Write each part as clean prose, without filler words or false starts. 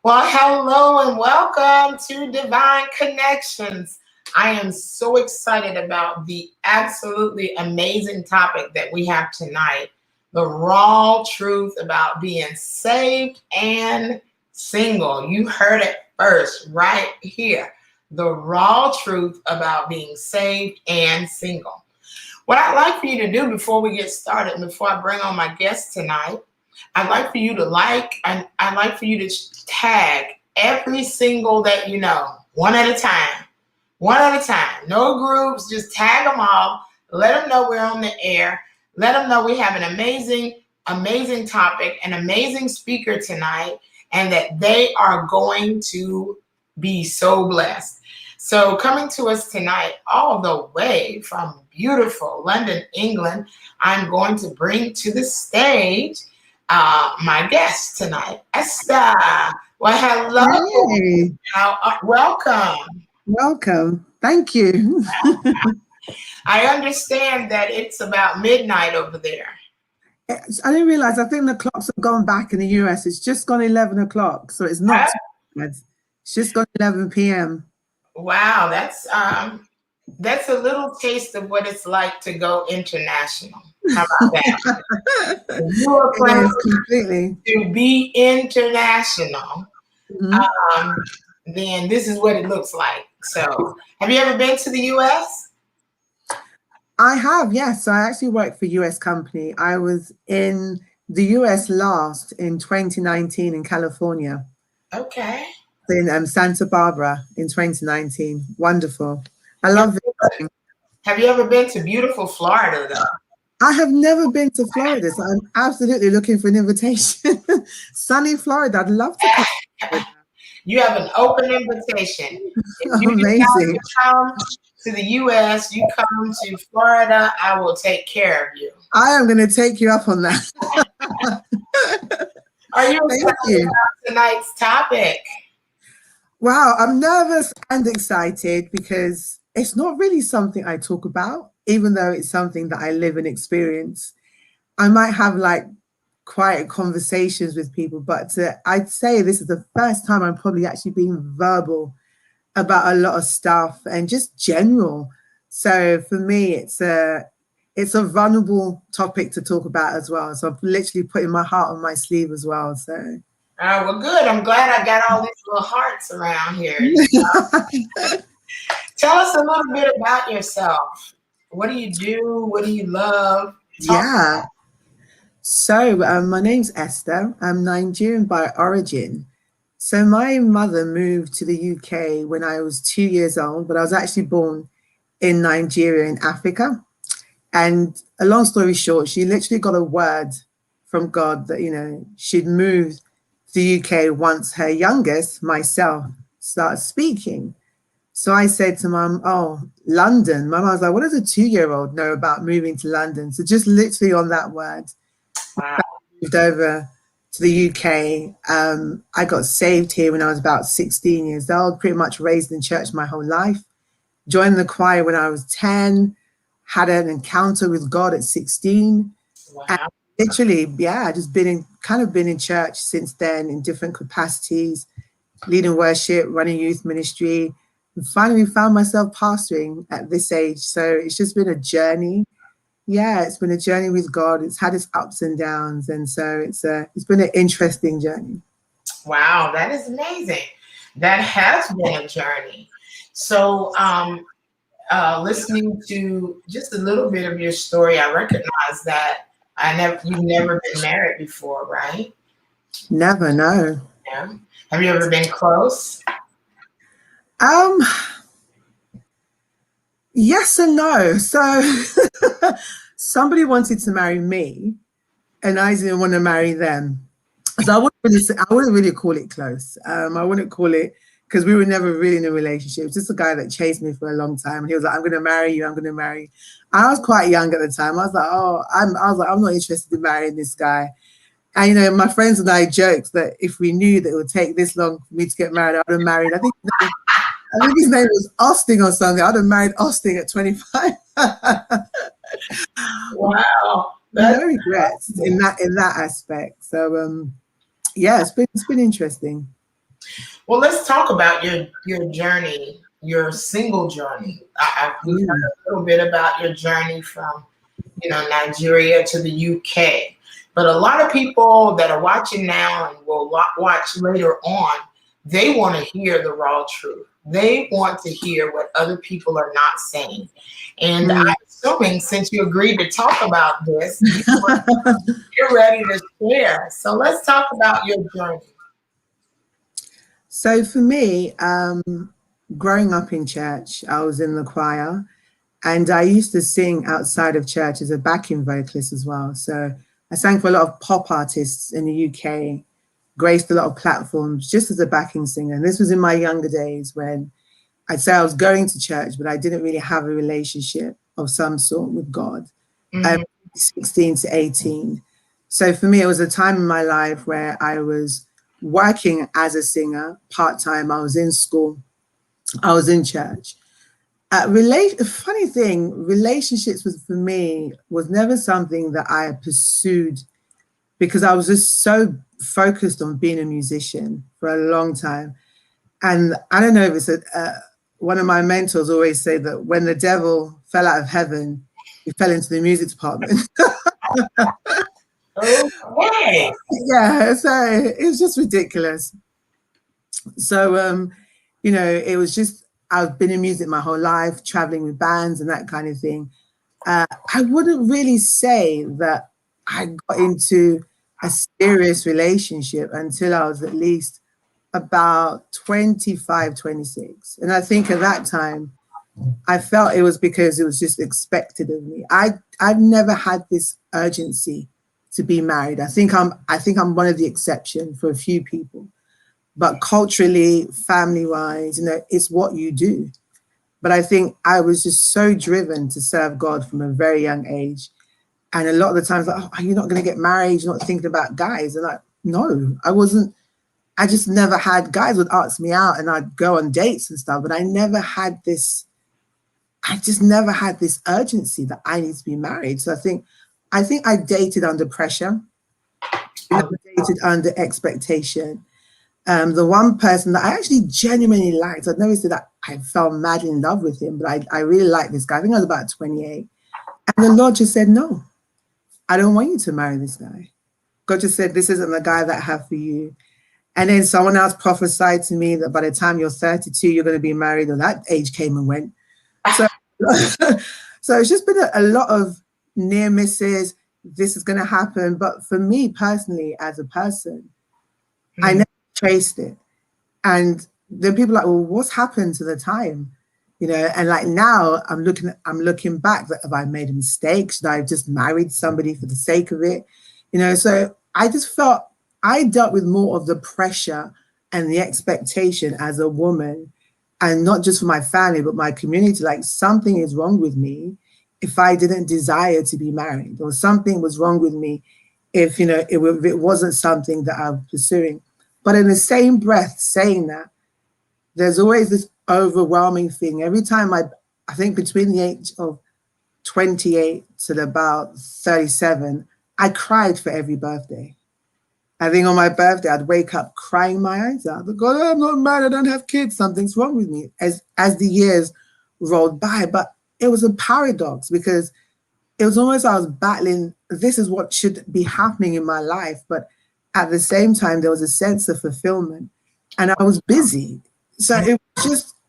Well, hello and welcome to Divine Connections. I am so excited about the absolutely amazing topic that we have tonight, the raw truth about being saved and single. You heard it first right here. The raw truth about being saved and single. What I'd like for you to do before we get started, before I bring on my guest tonight, I'd like for you to and I'd like for you to tag every single that you know, one at a time. One at a time. No groups, just tag them all. Let them know we're on the air. Let them know we have an amazing topic, an amazing speaker tonight, and that they are going to be so blessed. So, coming to us tonight, all the way from beautiful London, England, I'm going to bring to the stage my guest tonight, Esther. Well, hello. Hey, Welcome. welcome. Thank you. I understand that it's about midnight over there. I didn't realize, I think the clocks have gone back in the US. It's just gone 11 o'clock, so it's not too bad. It's just gone 11 p.m. Wow, that's a little taste of what it's like to go international. How about that? If you are planning Yes, completely. to be international, Mhm. then this is what it looks like. So, have you ever been to the U.S.? I have, yes. So I actually work for US company. I was in the US last in 2019 in California, Okay. in Santa Barbara in 2019. Wonderful. I Have love it. Have you ever been to beautiful Florida, though? I have never been to Florida, so I'm absolutely looking for an invitation. Sunny Florida, I'd love to come. You have an open invitation. If you decide Amazing. to come to the U.S., you come to Florida, I will take care of you. I am going to take you up on that. Are you Thank excited you. about tonight's topic? Wow, I'm nervous and excited because it's not really something I talk about, even though it's something that I live and experience. I might have like quiet conversations with people, but I'd say this is the first time I'm probably actually being verbal about a lot of stuff and just general. So for me, it's a vulnerable topic to talk about as well. So I'm literally putting my heart on my sleeve as well. So Well, good. I'm glad I got all these little hearts around here. Tell us a little bit about yourself. What do you do? What do you love? Talk. yeah. So my name's Esther. I'm Nigerian by origin. So my mother moved to the UK when I was 2 years old, but I was actually born in Nigeria in Africa. And a long story short, she literally got a word from God that, she'd moved to the UK once her youngest, myself, started speaking. So I said to mum, oh, London. My mum was like, what does a 2 year old know about moving to London? So just literally on that word, Wow. moved over to the UK. I got saved here when I was about 16 years old, pretty much raised in church my whole life. Joined the choir when I was 10, had an encounter with God at 16. And Wow. literally, yeah, just been in church since then in different capacities, leading worship, running youth ministry, and finally found myself pastoring at this age. So it's just been a journey. Yeah, it's been a journey with God. It's had its ups and downs, and so it's been an interesting journey. Wow, that is amazing. That has been a journey. So, listening to just a little bit of your story, I recognize that you've never been married before, right? Never know. Yeah. Have you ever been close? Um, yes and no. So somebody wanted to marry me, and I didn't want to marry them. So I wouldn't really call it close. I wouldn't call it because we were never really in a relationship. It was just a guy that chased me for a long time, and he was like, "I'm going to marry you. I'm going to marry you." I was quite young at the time. I was like, "Oh, I was like, I'm not interested in marrying this guy." And my friends and I joked that if we knew that it would take this long for me to get married, I would have married. I think his name was Austin or something. I'd have married Austin at 25. Wow. No That's regrets in that aspect. So yeah, it's been interesting. Well, let's talk about your journey, your single journey. We've heard a little bit about your journey from, Nigeria to the UK. But a lot of people that are watching now and will watch later on, they want to hear the raw truth. They want to hear what other people are not saying. And I'm assuming since you agreed to talk about this, you're ready to share. So let's talk about your journey. So for me, growing up in church, I was in the choir, and I used to sing outside of church as a backing vocalist as well. So I sang for a lot of pop artists in the UK, graced a lot of platforms just as a backing singer. And this was in my younger days when I'd say I was going to church, but I didn't really have a relationship of some sort with God. 16 to 18. So for me, it was a time in my life where I was working as a singer part-time. I was in school, I was in church. Funny thing, relationships for me was never something that I pursued because I was just so focused on being a musician for a long time. And I don't know if it's one of my mentors always say that when the devil fell out of heaven, he fell into the music department. Okay. Yeah, so it's just ridiculous. So, it was just, I've been in music my whole life, traveling with bands and that kind of thing. I wouldn't really say that I got into a serious relationship until I was at least about 25, 26. And I think at that time, I felt it was because it was just expected of me. I've never had this urgency to be married. I think I'm one of the exception for a few people. But culturally, family-wise, it's what you do. But I think I was just so driven to serve God from a very young age. And a lot of the times, like, oh, are you not going to get married? You're not thinking about guys. And like, no, I wasn't. I just never had, guys would ask me out and I'd go on dates and stuff, but I just never had this urgency that I need to be married. So I think I dated under pressure. I dated under expectation. The one person that I actually genuinely liked, I'd never said that I fell madly in love with him, but I really liked this guy. I think I was about 28. And the Lord just said, no, I don't want you to marry this guy. God just said, this isn't the guy that I have for you. And then someone else prophesied to me that by the time you're 32, you're going to be married. And that age came and went. So, so it's just been a lot of near misses. This is going to happen. But for me personally, as a person, I never traced it. And then people are like, well, what's happened to the time? And like now I'm looking back, that have I made a mistake? Should I have just married somebody for the sake of it? So I just felt I dealt with more of the pressure and the expectation as a woman, and not just for my family, but my community. Like, something is wrong with me if I didn't desire to be married, or something was wrong with me if, it wasn't something that I'm pursuing. But in the same breath saying that, there's always this overwhelming thing. Every time I think between the age of 28 to about 37, I cried for every birthday. I think on my birthday, I'd wake up crying my eyes out. God, I'm not married, I don't have kids, something's wrong with me, as the years rolled by. But it was a paradox, because it was almost I was battling, this is what should be happening in my life. But at the same time, there was a sense of fulfillment, and I was busy. So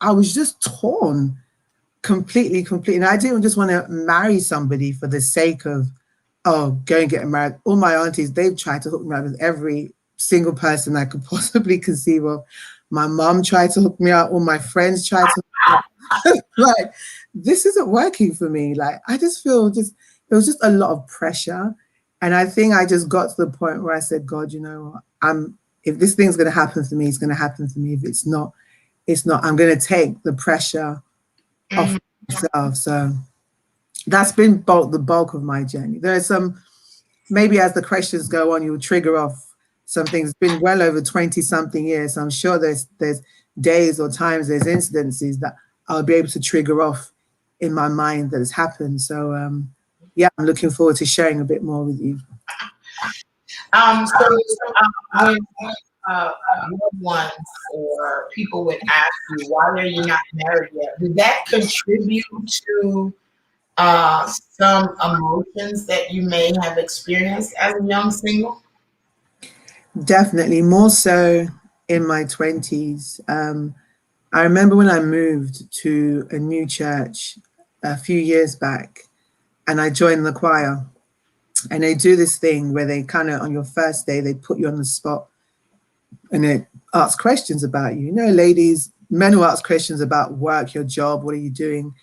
I was just torn completely. And I didn't just want to marry somebody for the sake of, oh, go and get married. All my aunties, they've tried to hook me up with every single person I could possibly conceive of. My mom tried to hook me up. All my friends tried to hook me up. Like, this isn't working for me. Like, I just feel it was just a lot of pressure. And I think I just got to the point where I said, God, if this thing's going to happen for me, it's going to happen for me. If it's not, it's not. I'm going to take the pressure off myself. So that's been the bulk of my journey. There are some, maybe as the questions go on, you'll trigger off some things. It's been well over 20 something years. So I'm sure there's days or times, there's incidences that I'll be able to trigger off in my mind that has happened. So yeah, I'm looking forward to sharing a bit more with you. loved ones or people would ask you, why are you not married yet? Did that contribute to some emotions that you may have experienced as a young single? Definitely more so in my 20s. I remember when I moved to a new church a few years back and I joined the choir, and they do this thing where they kind of on your first day they put you on the spot and they ask questions about you. You know, ladies, men will ask questions about work, your job, what are you doing?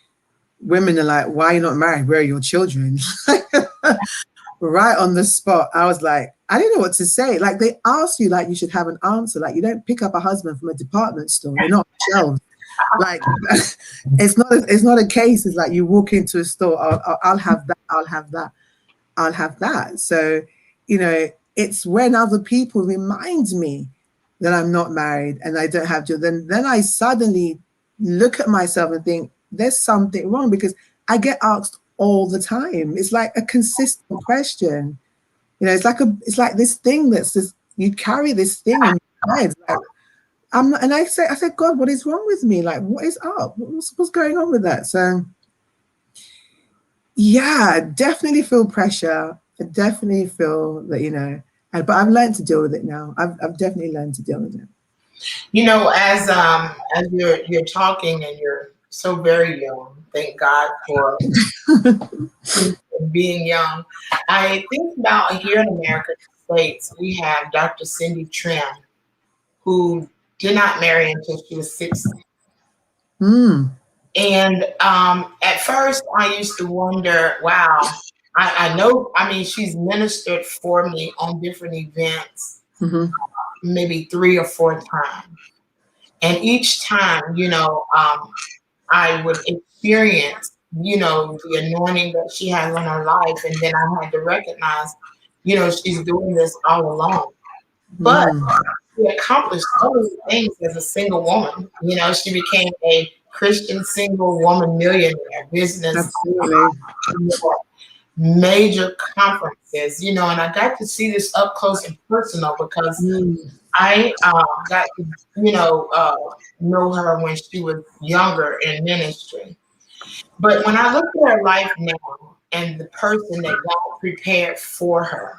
Women are like, why are you not married? Where are your children? Right on the spot. I was like, I didn't know what to say. Like they ask you like you should have an answer. Like you don't pick up a husband from a department store. You're not shelves. Like it's not a case. It's like you walk into a store, I'll have that, I'll have that, I'll have that. So, you know, it's when other people remind me that I'm not married and I don't have children, then I suddenly look at myself and think there's something wrong, because I get asked all the time. It's like a consistent question. You know, it's like this thing that's just, you carry this thing on your head. Like, I'm not, and I said, God, what is wrong with me? Like, what is up? What's going on with that? So yeah, I definitely feel pressure. I definitely feel that, you know, but I've learned to deal with it now. I've definitely learned to deal with it. You know, as you're talking and you're so very young, thank God for being young. I think about here in America States, we have Dr. Cindy Trim, who did not marry until she was 60. Mm. And at first, I used to wonder, wow, I know, I mean, she's ministered for me on different events, Mm-hmm. maybe 3 or 4 times. And each time, you know, I would experience, you know, the anointing that she has on her life. And then I had to recognize, you know, she's doing this all alone. But she accomplished so many things as a single woman. You know, she became a Christian single woman millionaire, business, Absolutely. major conferences, you know, and I got to see this up close and personal because I got to, you know her when she was younger in ministry. But when I look at her life now and the person that God prepared for her,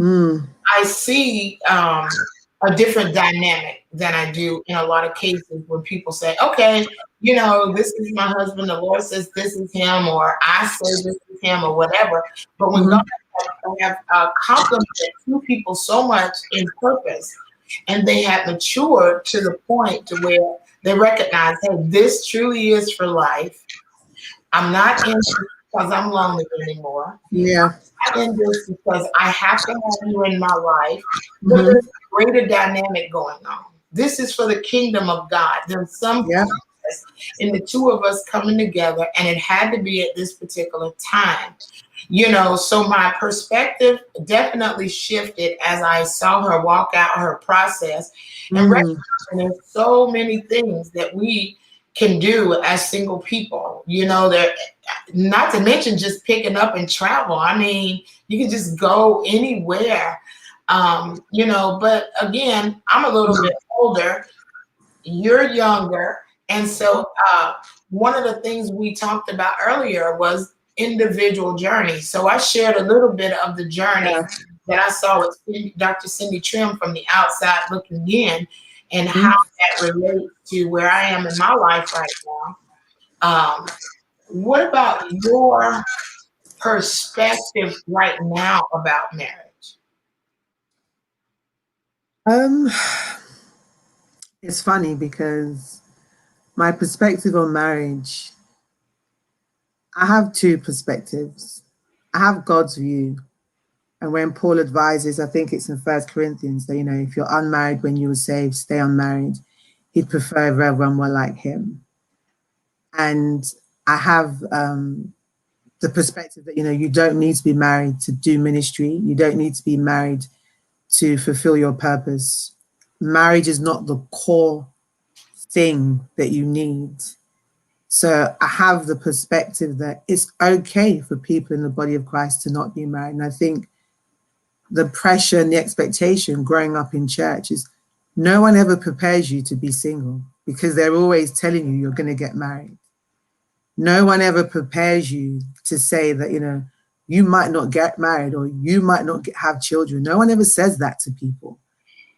I see a different dynamic than I do in a lot of cases when people say, okay, you know, this is my husband, the Lord says this is him, or I say this is him, or whatever. But when God have complimented 2 people so much in purpose, and they have matured to the point to where they recognize, hey, this truly is for life. I'm not in this because I'm lonely anymore. Yeah. I'm in this because I have to have you in my life. But there's a greater dynamic going on. This is for the kingdom of God. There's some process in the 2 of us coming together, and it had to be at this particular time. You know, so my perspective definitely shifted as I saw her walk out her process and recognizing there's so many things that we can do as single people. You know, there, not to mention just picking up and travel. I mean, you can just go anywhere. You know, but again, I'm a little bit older, you're younger. And so one of the things we talked about earlier was individual journey. So I shared a little bit of the journey that I saw with Dr. Cindy Trim from the outside looking in, and how that relates to where I am in my life right now. What about your perspective right now about marriage? It's funny because my perspective on marriage, I have 2 perspectives. I have God's view. And when Paul advises, I think it's in 1 Corinthians, that, you know, if you're unmarried when you were saved, stay unmarried. He'd prefer if everyone were like him. And I have the perspective that, you know, you don't need to be married to do ministry. You don't need to be married to fulfill your purpose. Marriage is not the core thing that you need. So I have the perspective that it's okay for people in the body of Christ to not be married. And I think the pressure and the expectation growing up in church is No one ever prepares you to be single because they're always telling you you're going to get married. No one ever prepares you to say that, you might not get married or you might not have children. No one ever says that to people.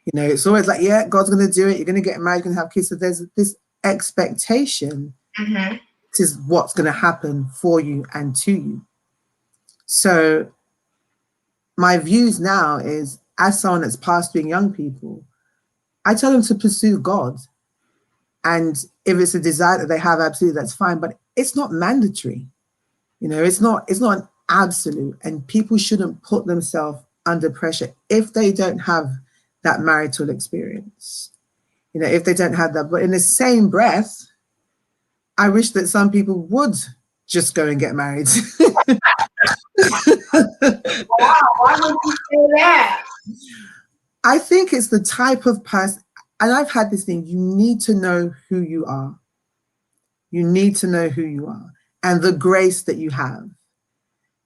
It's always like, yeah, God's going to do it. You're going to get married, you're going to have kids. So there's this expectation. Mm-hmm. This is what's going to happen for you and to you. So my views now is, as someone that's pastoring young people, I tell them to pursue God. And if it's a desire that they have, absolutely, that's fine. But it's not mandatory. It's not an absolute. And people shouldn't put themselves under pressure if they don't have that marital experience. If they don't have that. But in the same breath, I wish that some people would just go and get married. Wow, why would you say that? I think it's the type of person, and I've had this thing, you need to know who you are. You need to know who you are and the grace that you have.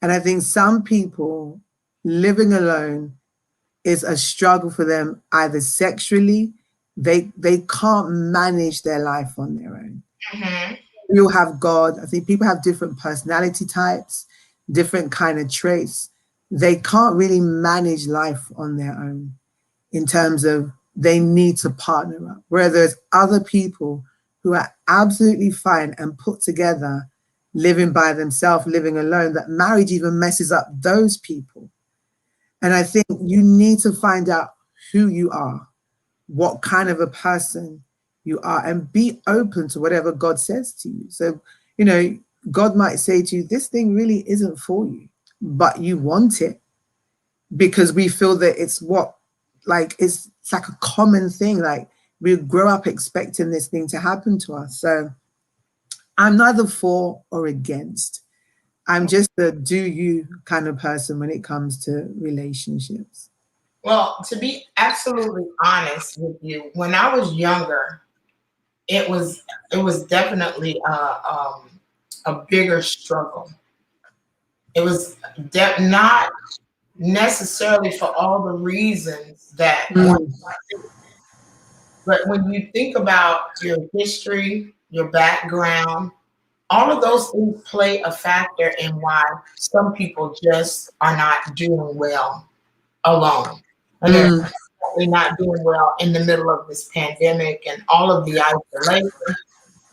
And I think some people living alone is a struggle for them, either sexually, they can't manage their life on their own. Mm-hmm. We all have God. I think people have different personality types, different kind of traits. They can't really manage life on their own in terms of they need to partner up. Where there's other people who are absolutely fine and put together, living by themselves, living alone, that marriage even messes up those people. And I think you need to find out who you are, what kind of a person you are, and be open to whatever God says to you. So, God might say to you, this thing really isn't for you, but you want it because we feel that it's it's like a common thing. Like we grow up expecting this thing to happen to us. So I'm neither for or against. I'm just a do you kind of person when it comes to relationships. Well, to be absolutely honest with you, when I was younger, it was definitely a bigger struggle. It was not necessarily for all the reasons that one might think. But when you think about your history, your background, all of those things play a factor in why some people just are not doing well alone. And they're definitely not doing well in the middle of this pandemic and all of the isolation.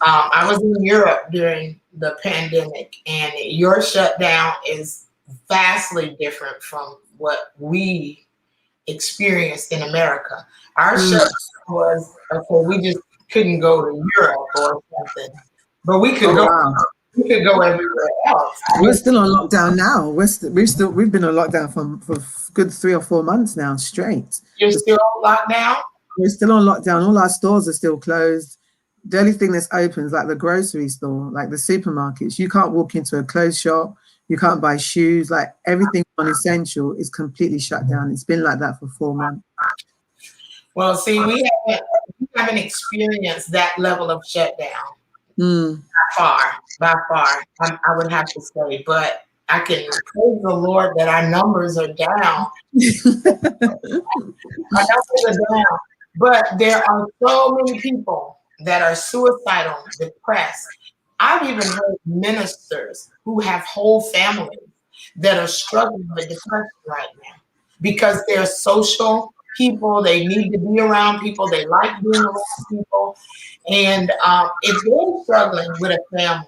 I was in Europe during the pandemic, and your shutdown is vastly different from what we experienced in America. Our shutdown was, okay, we just couldn't go to Europe or something, but we could go. Wow. We could go everywhere else. We're still on lockdown now. We've been on lockdown for good 3 or 4 months now straight. You're still on lockdown? We're still on lockdown. All our stores are still closed. The only thing that's open is like the grocery store, like the supermarkets. You can't walk into a clothes shop. You can't buy shoes. Like everything non-essential is completely shut down. It's been like that for 4 months. Well, see, we haven't experienced that level of shutdown. By far, I would have to say, but I can praise the Lord that our numbers are down. Our numbers are down, but there are so many people that are suicidal, depressed. I've even heard ministers who have whole families that are struggling with depression right now because they're social people. They need to be around people. They like being around people. And if they're struggling with a family,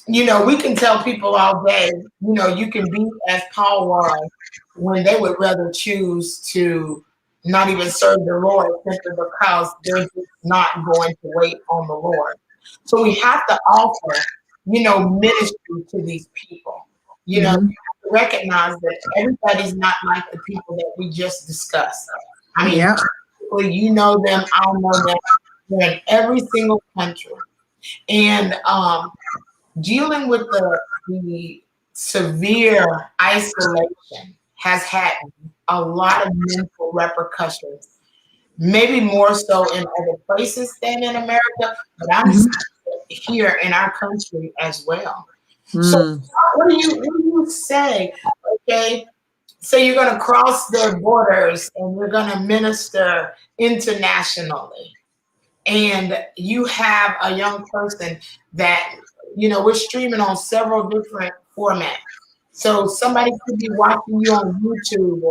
we can tell people all day, you can be as Paul was when they would rather choose to not even serve the Lord simply because they're just not going to wait on the Lord. So we have to offer, ministry to these people. You have to recognize that everybody's not like the people that we just discussed. I mean, you know them, I know them. They're in every single country. And dealing with the severe isolation has had a lot of mental repercussions, maybe more so in other places than in America, but I'm here in our country as well. So what do you say, okay, So you're going to cross the borders and you're going to minister internationally. And you have a young person that, we're streaming on several different formats. So somebody could be watching you on YouTube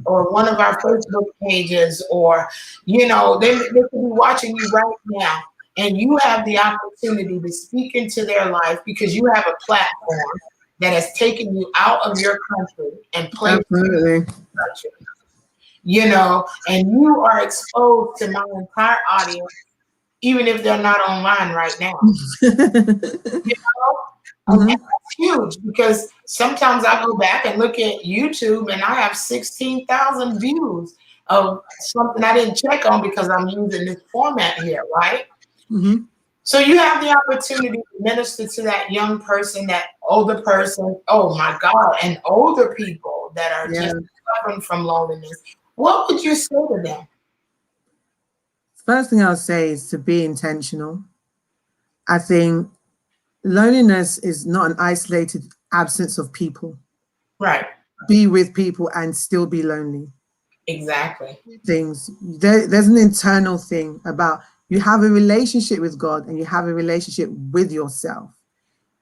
or one of our Facebook pages, or, they could be watching you right now. And you have the opportunity to speak into their life because you have a platform that has taken you out of your country and placed you in your country. And you are exposed to my entire audience, even if they're not online right now. And that's huge, because sometimes I go back and look at YouTube and I have 16,000 views of something I didn't check on because I'm using this format here, right? Mm-hmm. So you have the opportunity to minister to that young person, that older person, oh my God, and older people that are just suffering from loneliness. What would you say to them? First thing I'll say is to be intentional. I think loneliness is not an isolated absence of people. Right. Be with people and still be lonely. Exactly. There's an internal thing about you have a relationship with God and you have a relationship with yourself.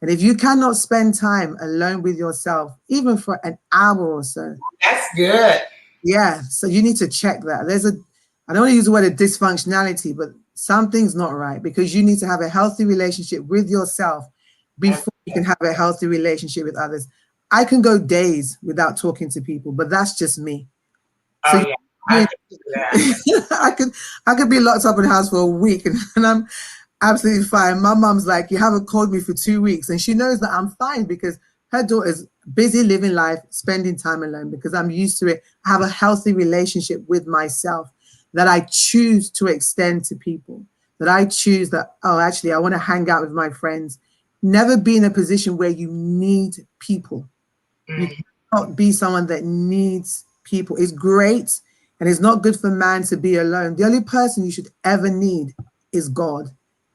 And if you cannot spend time alone with yourself, even for an hour or so. That's good. Yeah. So you need to check that. I don't want to use the word of dysfunctionality, but something's not right, because you need to have a healthy relationship with yourself before you can have a healthy relationship with others. I can go days without talking to people, but that's just me. So yeah. I could be locked up in the house for a week and I'm absolutely fine. My mom's like, you haven't called me for 2 weeks, and she knows that I'm fine because her daughter's busy living life, spending time alone, because I'm used to it. I have a healthy relationship with myself that I choose to extend to people, that I choose that, oh, actually, I want to hang out with my friends. Never be in a position where you need people. You cannot be someone that needs people. It's great, and it's not good for man to be alone. The only person you should ever need is God.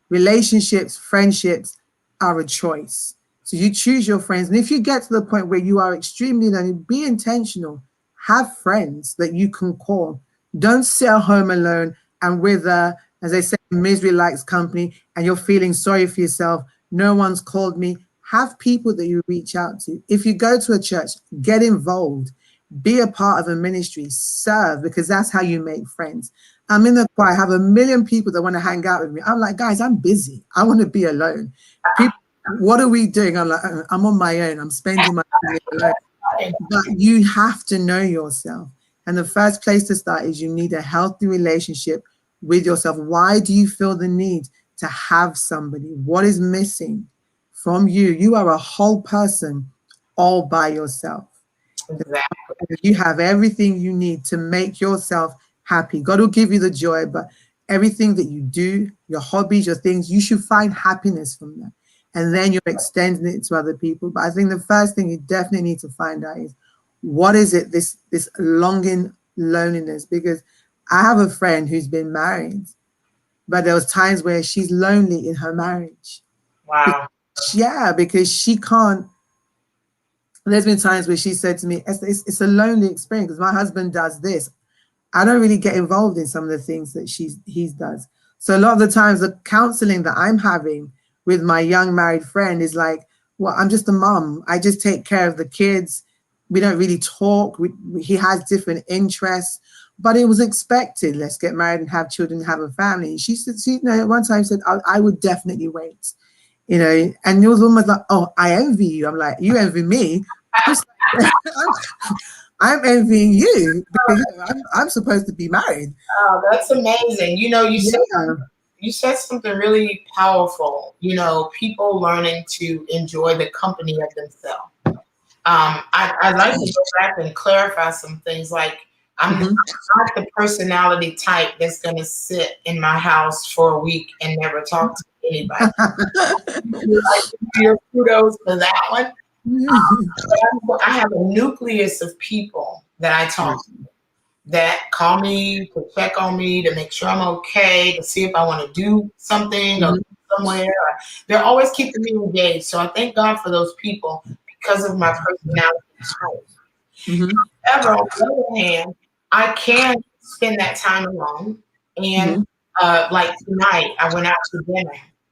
Relationships, friendships are a choice. So you choose your friends. And if you get to the point where you are extremely lonely, be intentional. Have friends that you can call. Don't sit at home alone and with, as I say, misery likes company, and you're feeling sorry for yourself. No one's called me. Have people that you reach out to. If you go to a church, get involved. Be a part of a ministry. Serve, because that's how you make friends. I'm in the choir. I have 1 million people that want to hang out with me. I'm like, guys, I'm busy. I want to be alone. People, what are we doing? I'm like, I'm on my own. I'm spending my time alone. But you have to know yourself. And the first place to start is you need a healthy relationship with yourself. Why do you feel the need to have somebody? What is missing from you? You are a whole person all by yourself. Exactly. You have everything you need to make yourself happy. God will give you the joy, but everything that you do, your hobbies, your things, you should find happiness from them. And then you're extending it to other people. But I think the first thing you definitely need to find out is, what is it, this longing loneliness? Because I have a friend who's been married, but there was times where she's lonely in her marriage. Wow. Because she can't. There's been times where she said to me, it's a lonely experience because my husband does this. I don't really get involved in some of the things that he does. So a lot of the times the counseling that I'm having with my young married friend is like, well, I'm just a mom. I just take care of the kids. We don't really talk. He has different interests, but it was expected. Let's get married and have children, have a family. She said, one time said, I would definitely wait, and it was almost like, oh, I envy you. I'm like, you envy me? I'm envying you because I'm supposed to be married. Oh, that's amazing. You said something really powerful. People learning to enjoy the company of themselves. I'd like to go back and clarify some things. Like, I'm not the personality type that's going to sit in my house for a week and never talk to anybody. I give you kudos for that one. I have a nucleus of people that I talk to that call me to check on me, to make sure I'm okay, to see if I want to do something or somewhere. They're always keeping me engaged. So I thank God for those people because of my personality type. Mm-hmm. However, on the other hand, I can spend that time alone. And Mm-hmm. like tonight, I went out to dinner.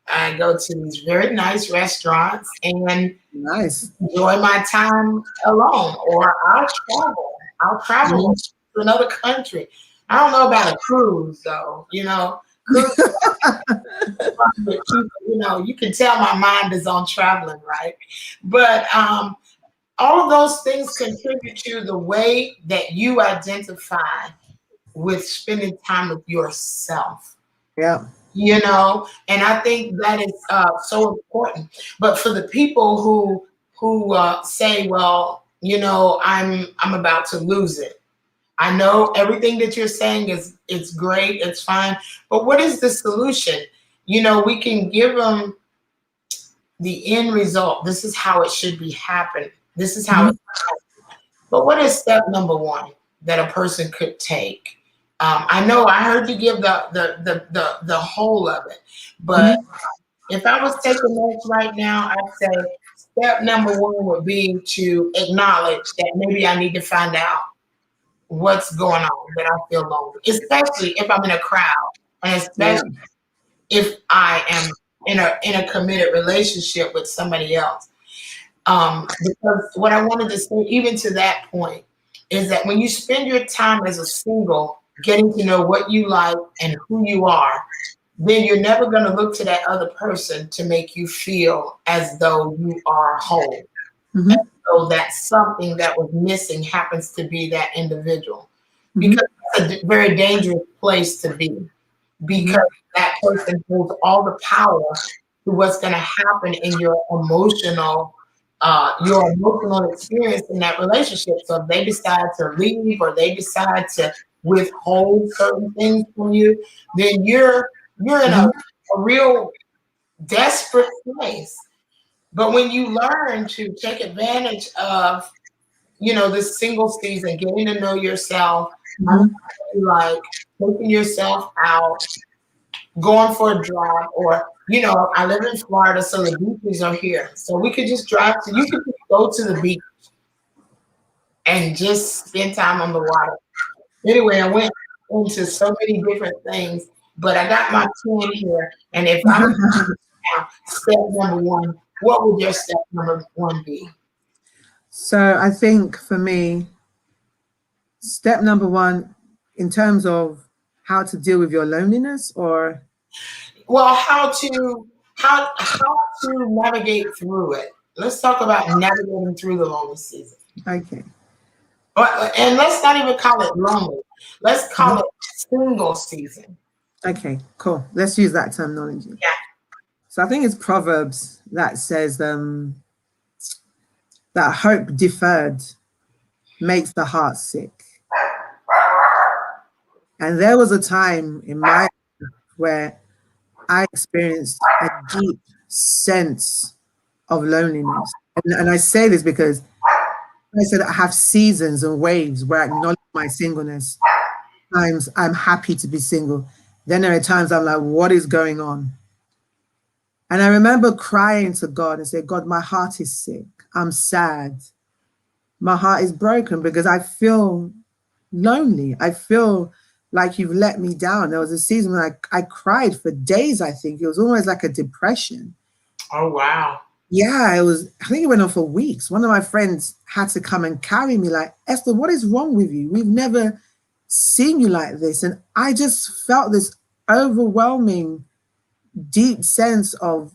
I go to these very nice restaurants and Nice. enjoy my time alone. Or I'll travel. I'll travel Mhm. to another country. I don't know about a cruise though. Cruise, but you can tell my mind is on traveling, right? But all of those things contribute to the way that you identify with spending time with yourself. Yeah. And I think that is so important. But for the people who say, well, I'm about to lose it. I know everything that you're saying is it's great, it's fine, but what is the solution? We can give them the end result. This is how it should be happening. This is how Mhm. it. But what is step number one that a person could take? I know I heard you give the whole of it, but Mhm. if I was taking notes right now, I'd say step number one would be to acknowledge that maybe I need to find out what's going on, that I feel lonely, especially if I'm in a crowd, and Yeah. especially if I am in a committed relationship with somebody else. Because what I wanted to say, even to that point, is that when you spend your time as a single, getting to know what you like and who you are, then you're never going to look to that other person to make you feel as though you are whole. Mhm. So that something that was missing happens to be that individual. Mhm. Because it's a very dangerous place to be, Mhm. because that person holds all the power to what's going to happen in your emotional experience in that relationship. So if they decide to leave or they decide to withhold certain things from you, then you're in a Mhm. real desperate place. But when you learn to take advantage of, this single season, getting to know yourself, Mhm. like taking yourself out, going for a drive, or I live in Florida, so the beaches are here. So we could just you could just go to the beach and just spend time on the water. Anyway, I went into so many different things, but I got my 10 here. And if I was now, step number one, what would your step number one be? So I think for me, step number one, in terms of how to deal with your loneliness, or Well, how to navigate through it. Let's talk about navigating through the lonely season. okay. And let's not even call it lonely. Let's call Mhm. it single season. Okay, cool. Let's use that terminology. Yeah. So I think it's Proverbs that says that hope deferred makes the heart sick. And there was a time in my life where I experienced a deep sense of loneliness. And I say this because I said I have seasons and waves where I acknowledge my singleness. Times I'm happy to be single. Then there are times I'm like, what is going on? And I remember crying to God and say, God, my heart is sick. I'm sad. My heart is broken because I feel lonely. I feel like you've let me down. There was a season when I cried for days, I think. It was almost like a depression. Oh wow. Yeah, it was, I think it went on for weeks. One of my friends had to come and carry me, like, Esther, what is wrong with you? We've never seen you like this. And I just felt this overwhelming, deep sense of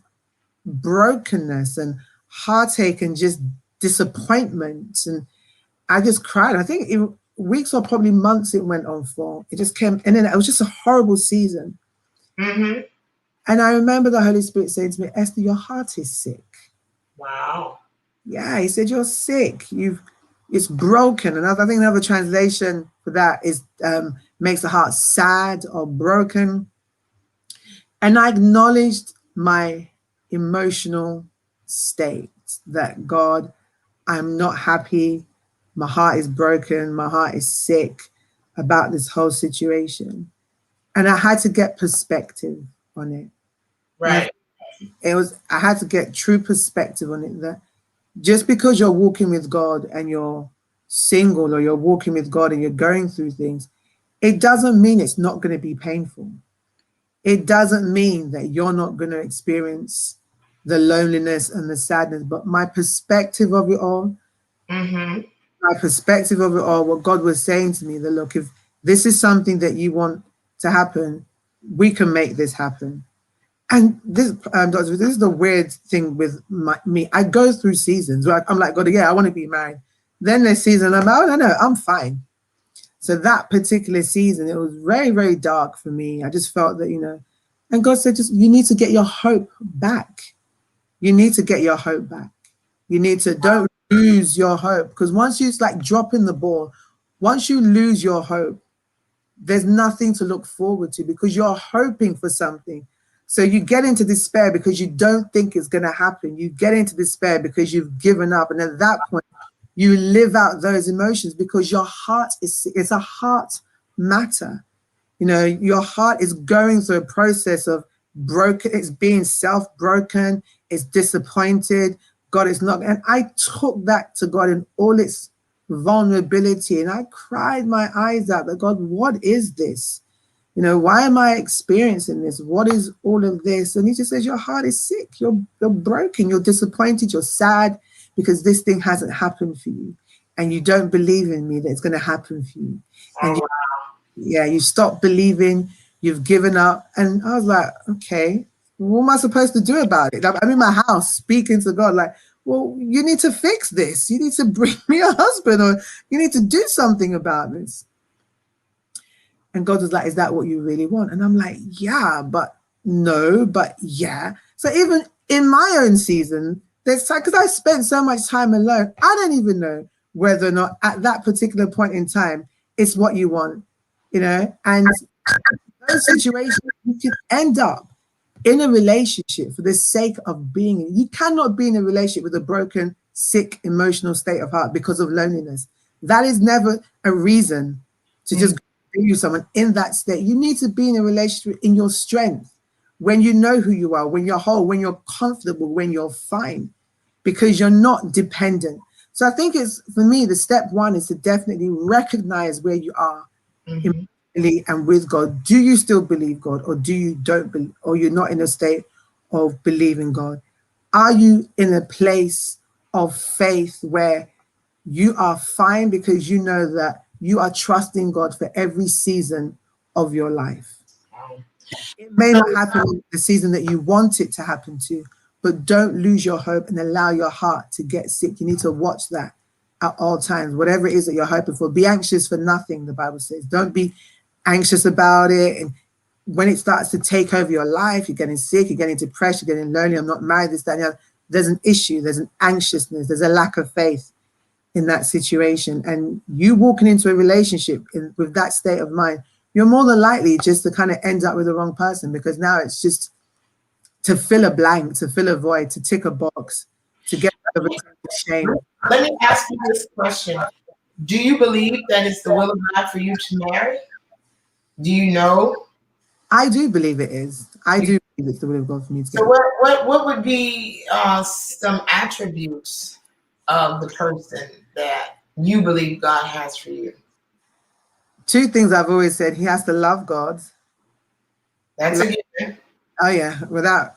brokenness and heartache and just disappointment. And I just cried. I think weeks or probably months it went on for. It just came, and then it was just a horrible season. Mm-hmm. And I remember the Holy Spirit saying to me, Esther, your heart is sick. Wow. Yeah, he said, you're sick. It's broken. And I think another translation for that is makes the heart sad or broken. And I acknowledged my emotional state that God, I'm not happy. My heart is broken. My heart is sick about this whole situation. And I had to get perspective on it. And Right. I had to get true perspective on it, that just because you're walking with God and you're single or you're walking with God and you're going through things, it doesn't mean it's not going to be painful. It doesn't mean that you're not going to experience the loneliness and the sadness. But my perspective of it all, what God was saying to me, that look, if this is something that you want to happen, we can make this happen. And this, this is the weird thing with me. I go through seasons where I'm like, God, yeah, I want to be married. Then there's season I'm like, oh, no, I'm fine. So that particular season, it was very, very dark for me. I just felt that, and God said, you need to get your hope back. You need to get your hope back. You need to, don't lose your hope. Because once you dropping the ball, once you lose your hope, there's nothing to look forward to because you're hoping for something. So you get into despair because you don't think it's going to happen. You get into despair because you've given up. And at that point, you live out those emotions because your heart it's a heart matter. Your heart is going through a process of broken. It's being self-broken. It's disappointed. God is not. And I took that to God in all its vulnerability. And I cried my eyes out that, God, what is this? Why am I experiencing this? What is all of this? And he just says, your heart is sick. You're broken. You're disappointed. You're sad because this thing hasn't happened for you. And you don't believe in me that it's going to happen for you. And you stop believing. You've given up. And I was like, okay, what am I supposed to do about it? I'm in my house speaking to God like, well, you need to fix this. You need to bring me a husband, or you need to do something about this. And God was like, is that what you really want? And I'm like, yeah, but no, but yeah. So even in my own season, there's time, because I spent so much time alone, I don't even know whether or not at that particular point in time, it's what you want, and those situations, you can end up in a relationship for the sake of being. You cannot be in a relationship with a broken, sick, emotional state of heart because of loneliness. That is never a reason to just you someone in that state. You need to be in a relationship in your strength, when you know who you are, when you're whole, when you're comfortable, when you're fine, because you're not dependent. So I think for me, the step one is to definitely recognize where you are emotionally and with God. Do you still believe God, or do you don't believe, or you're not in a state of believing God? Are you in a place of faith where you are fine because you know that you are trusting God for every season of your life? It may not happen in the season that you want it to happen to, but don't lose your hope and allow your heart to get sick. You need to watch that at all times. Whatever it is that you're hoping for, be anxious for nothing, the Bible says. Don't be anxious about it. And when it starts to take over your life, you're getting sick, you're getting depressed, you're getting lonely, I'm not married, this, that, and the other. There's an issue, there's an anxiousness, there's a lack of faith in that situation. And you walking into a relationship with that state of mind, you're more than likely just to kind of end up with the wrong person, because now it's just to fill a blank, to fill a void, to tick a box, to get over shame. Let me ask you this question. Do you believe that it's the will of God for you to marry? Do you know? I do believe it is. I do believe it's the will of God for me to get married. So what would be some attributes of the person that you believe God has for you? Two things I've always said. He has to love God. That's a given. Oh yeah, without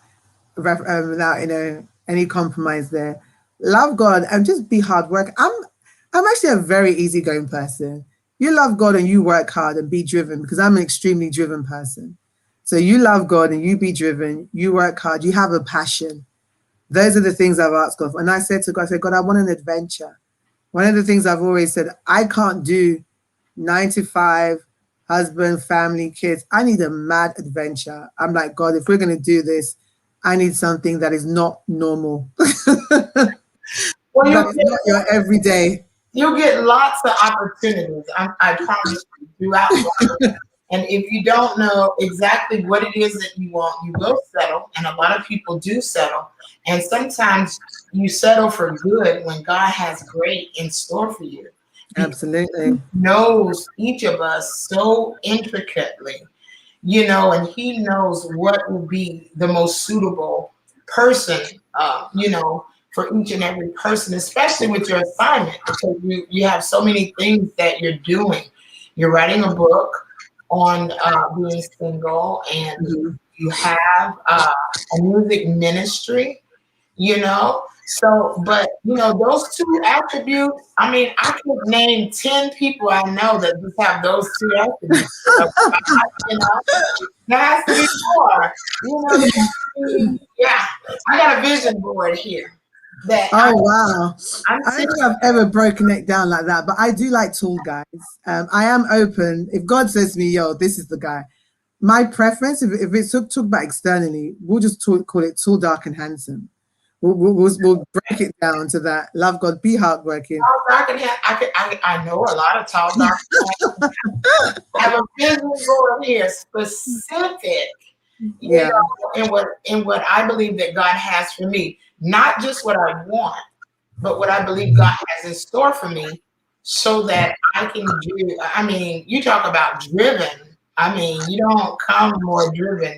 any compromise there. Love God and just be hard work. I'm actually a very easygoing person. You love God and you work hard and be driven, because I'm an extremely driven person. So you love God and you be driven, you work hard, you have a passion. Those are the things I've asked God for. And I said to God, I said, God, I want an adventure. One of the things I've always said, I can't do 9 to 5, husband, family, kids. I need a mad adventure. I'm like, God, if we're going to do this, I need something that is not normal. Well, that is not your everyday. You'll get lots of opportunities. I promise you, throughout life. And if you don't know exactly what it is that you want, you will settle. And a lot of people do settle. And sometimes you settle for good when God has great in store for you. Absolutely. He knows each of us so intricately, and he knows what will be the most suitable person, for each and every person, especially with your assignment, because you have so many things that you're doing. You're writing a book on being single, and you have a music ministry, you know. So, but those two attributes, I mean, I could name 10 people I know that just have those two attributes. You know, there has to be more. Yeah, I got a vision board here. Wow. I don't think I've ever broken it down like that, but I do like tall guys. I am open. If God says to me, yo, this is the guy, my preference, if it's talk about externally, we'll just call it tall, dark, and handsome. We'll break it down to that. Love God, be hardworking. Tall, dark, and I know a lot of tall, dark. I have a vision board here, specific. Yeah. In what I believe that God has for me, not just what I want, but what I believe God has in store for me, so that I can do. I mean, you talk about driven. I mean, you don't come more driven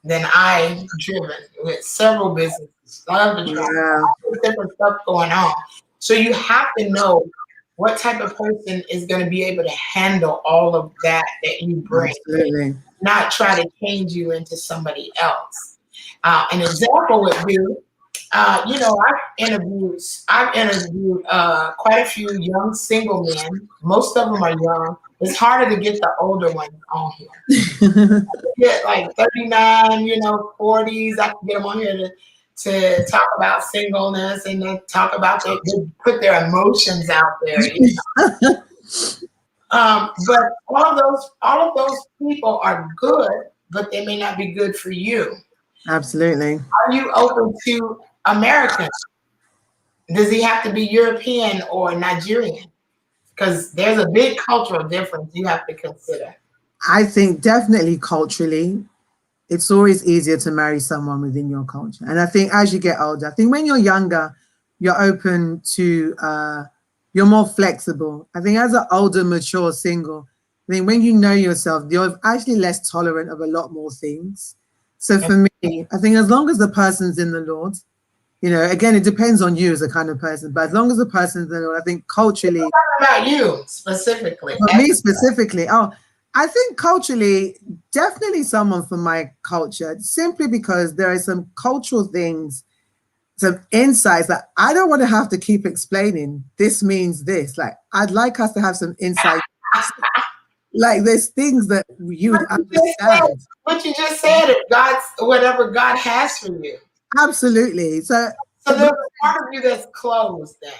than I driven with several businesses, different stuff going on. So you have to know what type of person is going to be able to handle all of that you bring. Absolutely. Not try to change you into somebody else. An example would be, I've interviewed quite a few young single men. Most of them are young. It's harder to get the older ones on here. Get like 39, 40s. I can get them on here to talk about singleness and then talk about they put their emotions out there. But all of those people are good, but they may not be good for you. Absolutely. Are you open to American? Does he have to be European or Nigerian? Because there's a big cultural difference you have to consider. I think definitely culturally, it's always easier to marry someone within your culture. And I think as you get older, I think when you're younger, you're open to, you're more flexible. I think as an older, mature single, I think when you know yourself, you're actually less tolerant of a lot more things. So for me, I think as long as the person's in the Lord, again, it depends on you as a kind of person, but as long as the person's in the Lord, I think culturally. What about you specifically? For me specifically, I think culturally, definitely someone from my culture, simply because there are some cultural things, some insights that I don't want to have to keep explaining. This means this. Like, I'd like us to have some insight. Like, there's things that you would understand. What you just said, whatever God has for you. Absolutely. So there's a part of you that's closed then.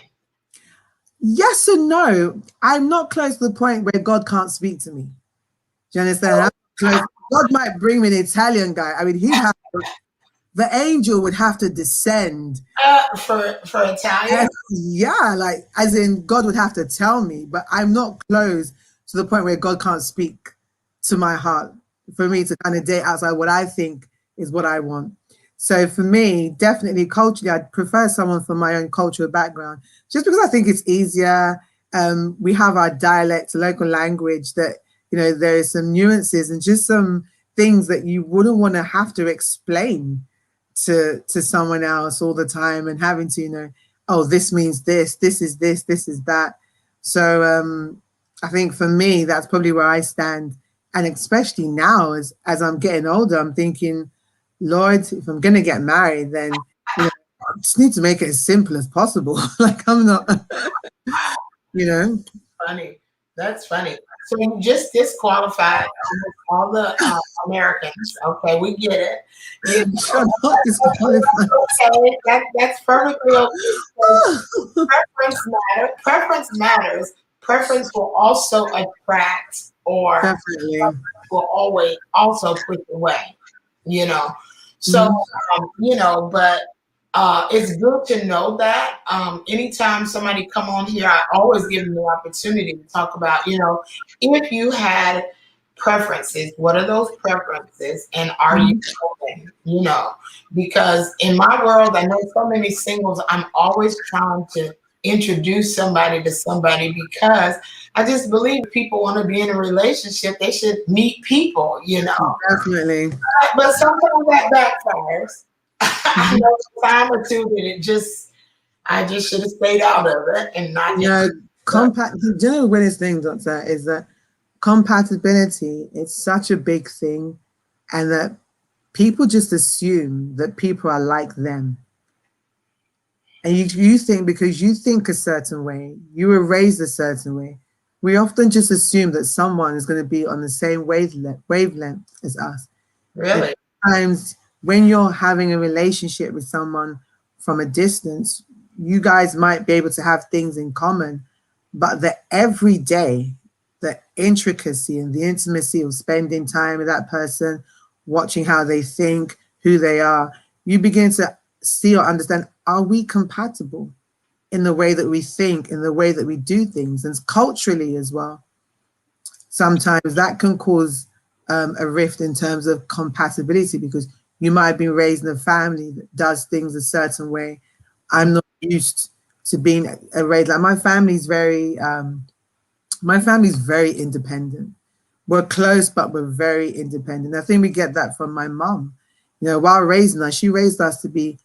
Yes and no. I'm not close to the point where God can't speak to me. Do you understand? God might bring me an Italian guy. I mean, the angel would have to descend. For Italian? Yeah, like as in God would have to tell me, but I'm not close to the point where God can't speak to my heart for me to kind of date outside what I think is what I want. So for me, definitely culturally, I'd prefer someone from my own cultural background, just because I think it's easier. We have our dialect, local language that, there is some nuances and just some things that you wouldn't want to have to explain to someone else all the time and having to, oh, this means this is this is that. So I think for me, that's probably where I stand. And especially now, as I'm getting older, I'm thinking, Lord, if I'm going to get married, then I just need to make it as simple as possible. Like, I'm not, Funny. That's funny. So you just disqualified all the Americans. Okay, we get it. Okay, that's perfectly okay. Preference matters. Preference will also attract, or will always also push away. So but it's good to know that. Anytime somebody come on here, I always give them the opportunity to talk about, if you had preferences, what are those preferences, and are you open? Because in my world, I know so many singles. I'm always trying to introduce somebody to somebody, because I just believe people want to be in a relationship. They should meet people, Definitely. But sometimes that backfires. I know a time or two that I just should have stayed out of it and not. You know, do you know the weirdest thing, Doctor, is that compatibility is such a big thing, and that people just assume that people are like them. And you think because you think a certain way, you were raised a certain way, we often just assume that someone is going to be on the same wavelength as us. Really? And sometimes when you're having a relationship with someone from a distance, you guys might be able to have things in common, but the everyday, the intricacy and the intimacy of spending time with that person, watching how they think, who they are, you begin to see or understand, are we compatible in the way that we think, in the way that we do things, and culturally as well? Sometimes that can cause a rift in terms of compatibility, because you might have been raised in a family that does things a certain way. I'm not used to being raised like my family's very independent. We're close, but we're very independent. I think we get that from my mom. You know, while raising us, she raised us to be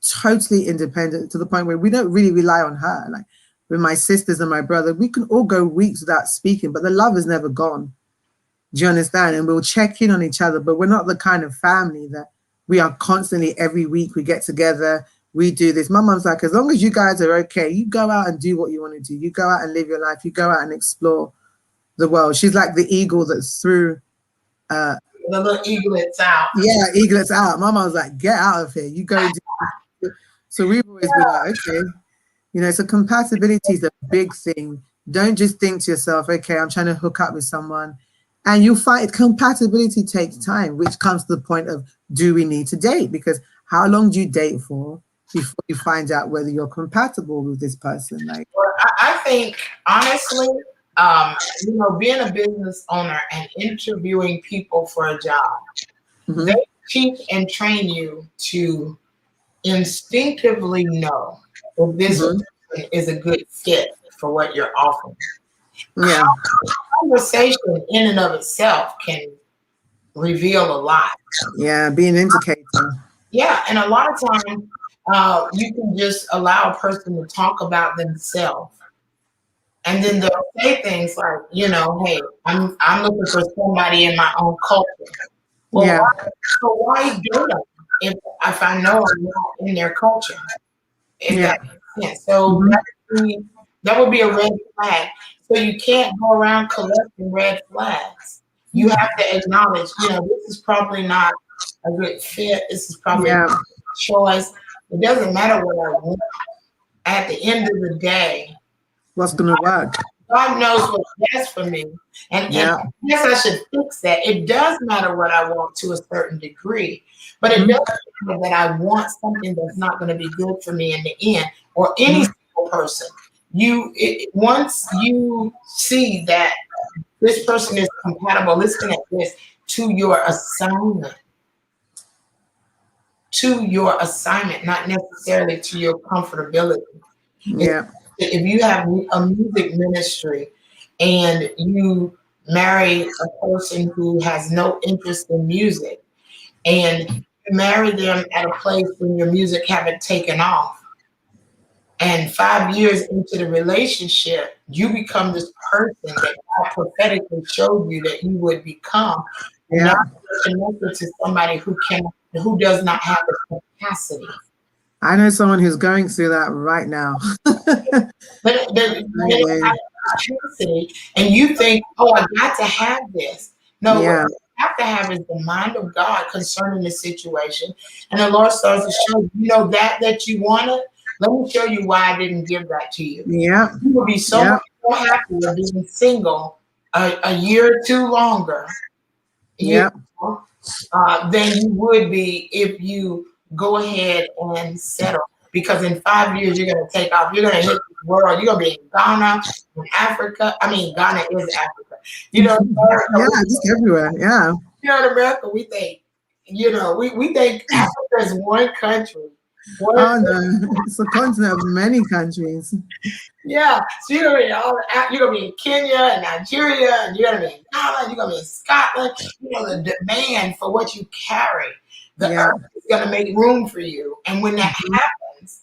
totally independent, to the point where we don't really rely on her. Like with my sisters and my brother, we can all go weeks without speaking, but the love is never gone. Do you understand? And we'll check in on each other, but we're not the kind of family that we are constantly, every week we get together, we do this. My mom's like, as long as you guys are okay, you go out and do what you want to do. You go out and live your life. You go out and explore the world. She's like the eagle that's through. The little eaglets out. Yeah, eaglets out. My mom's like, get out of here. You go and do. So we've always been like, okay. You know, so compatibility is a big thing. Don't just think to yourself, okay, I'm trying to hook up with someone. And you'll find compatibility takes time, which comes to the point of, do we need to date? Because how long do you date for before you find out whether you're compatible with this person? Like, well, I think honestly, you know, being a business owner and interviewing people for a job, they teach and train you to instinctively know if this person is a good fit for what you're offering. Yeah. Conversation in and of itself can reveal a lot. Yeah, be an indicator. Yeah, and a lot of times you can just allow a person to talk about themselves, and then they'll say things like, you know, hey, I'm looking for somebody in my own culture. Well, Yeah. why do that if I know I'm not in their culture? If Yeah. that makes sense. So that would be a red flag. So you can't go around collecting red flags. You have to acknowledge, you know, this is probably not a good fit. This is probably a good choice. It doesn't matter what I want. At the end of the day, what's going to work? God knows what's best for me. And I guess I should fix that. It does matter what I want to a certain degree, but it doesn't matter that I want something that's not going to be good for me in the end, or any single person. Once you see that this person is compatible, listen at this, to your assignment, not necessarily to your comfortability. Yeah. If you have a music ministry and you marry a person who has no interest in music, and you marry them at a place when your music haven't taken off, and 5 years into the relationship, you become this person that God prophetically showed you that you would become. Yeah. Now you're connected to somebody who does not have the capacity. I know someone who's going through that right now. But they don't have the capacity, and you think, oh, I got to have this. No, what you have to have is the mind of God concerning the situation. And the Lord starts to show you, know, that you wanted. Let me show you why I didn't give that to you. Yeah. You will be so happy with being single a year or two longer than you would be if you go ahead and settle. Because in 5 years, you're going to take off. You're going to hit the world. You're going to be in Ghana, in Africa. I mean, Ghana is Africa. You know, just everywhere. Yeah. You know, in America, we think, you know, we think Africa is one country. No, it's a continent of many countries. Yeah, so you're gonna be in Kenya and Nigeria, and you're gonna be in Ghana, you're gonna be in Scotland. You know, the demand for what you carry, the earth He's going to make room for you. And when that happens,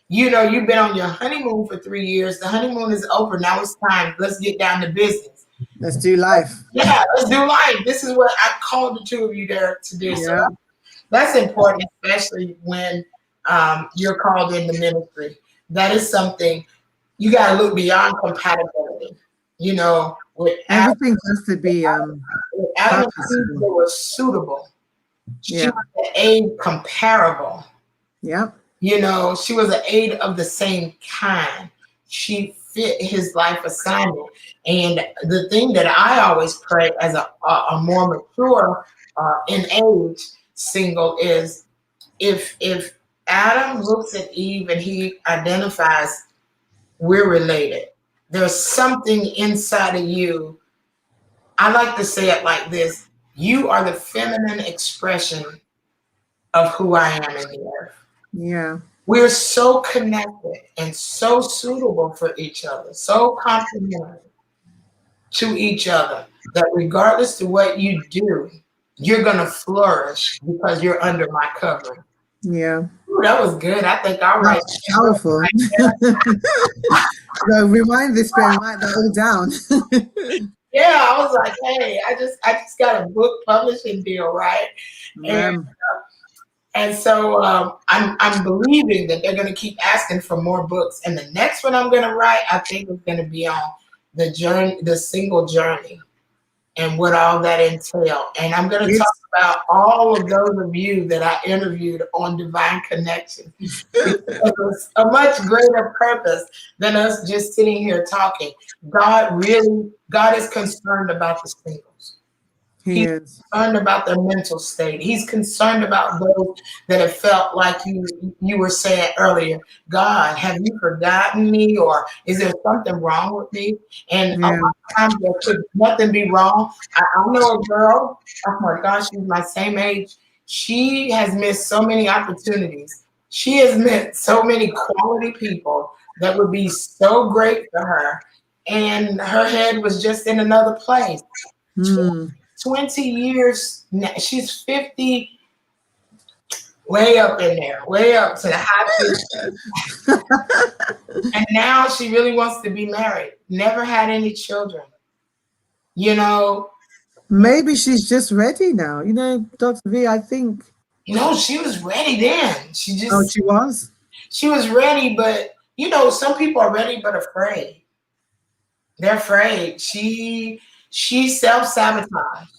you've been on your honeymoon for 3 years. The honeymoon is over. Now it's time. Let's get down to business. Let's do life. Yeah, let's do life. This is what I called the two of you there to do. So that's important, especially when you're called into ministry. That is something you got to look beyond compatibility. With everything has to be Adam and Eve, they were suitable. She was an aid comparable. Yeah. She was an aid of the same kind. She fit his life assignment. And the thing that I always pray as a more mature in age single is if Adam looks at Eve and he identifies we're related, there's something inside of you. I like to say it like this: you are the feminine expression of who I am in the earth. Yeah. We're so connected and so suitable for each other, so complementary to each other, that regardless of what you do, you're going to flourish because you're under my covering. Yeah. Ooh, that was good. I think I'll write. Powerful. So rewind this, write that all down. Yeah, I was like, hey, I just got a book publishing deal, right? And so I'm believing that they're going to keep asking for more books. And the next one I'm going to write, I think, is going to be on the journey, the single journey, and what all that entails. And I'm going to talk about all of those of you that I interviewed on Divine Connection. It's a much greater purpose than us just sitting here talking. God is concerned about the singles. He's concerned about their mental state. He's concerned about those that have felt like you were saying earlier, God, have you forgotten me? Or is there something wrong with me? And a lot of times there could nothing be wrong. I know a girl, oh my gosh, she's my same age. She has missed so many opportunities. She has met so many quality people that would be so great for her. And her head was just in another place. 20 years now. She's 50, way up in there, way up to the high 50s. And now she really wants to be married. Never had any children. Maybe she's just ready now. Dr. V, I think. No, she was ready then. She was? She was ready, but some people are ready but afraid. They're afraid. She self-sabotaged.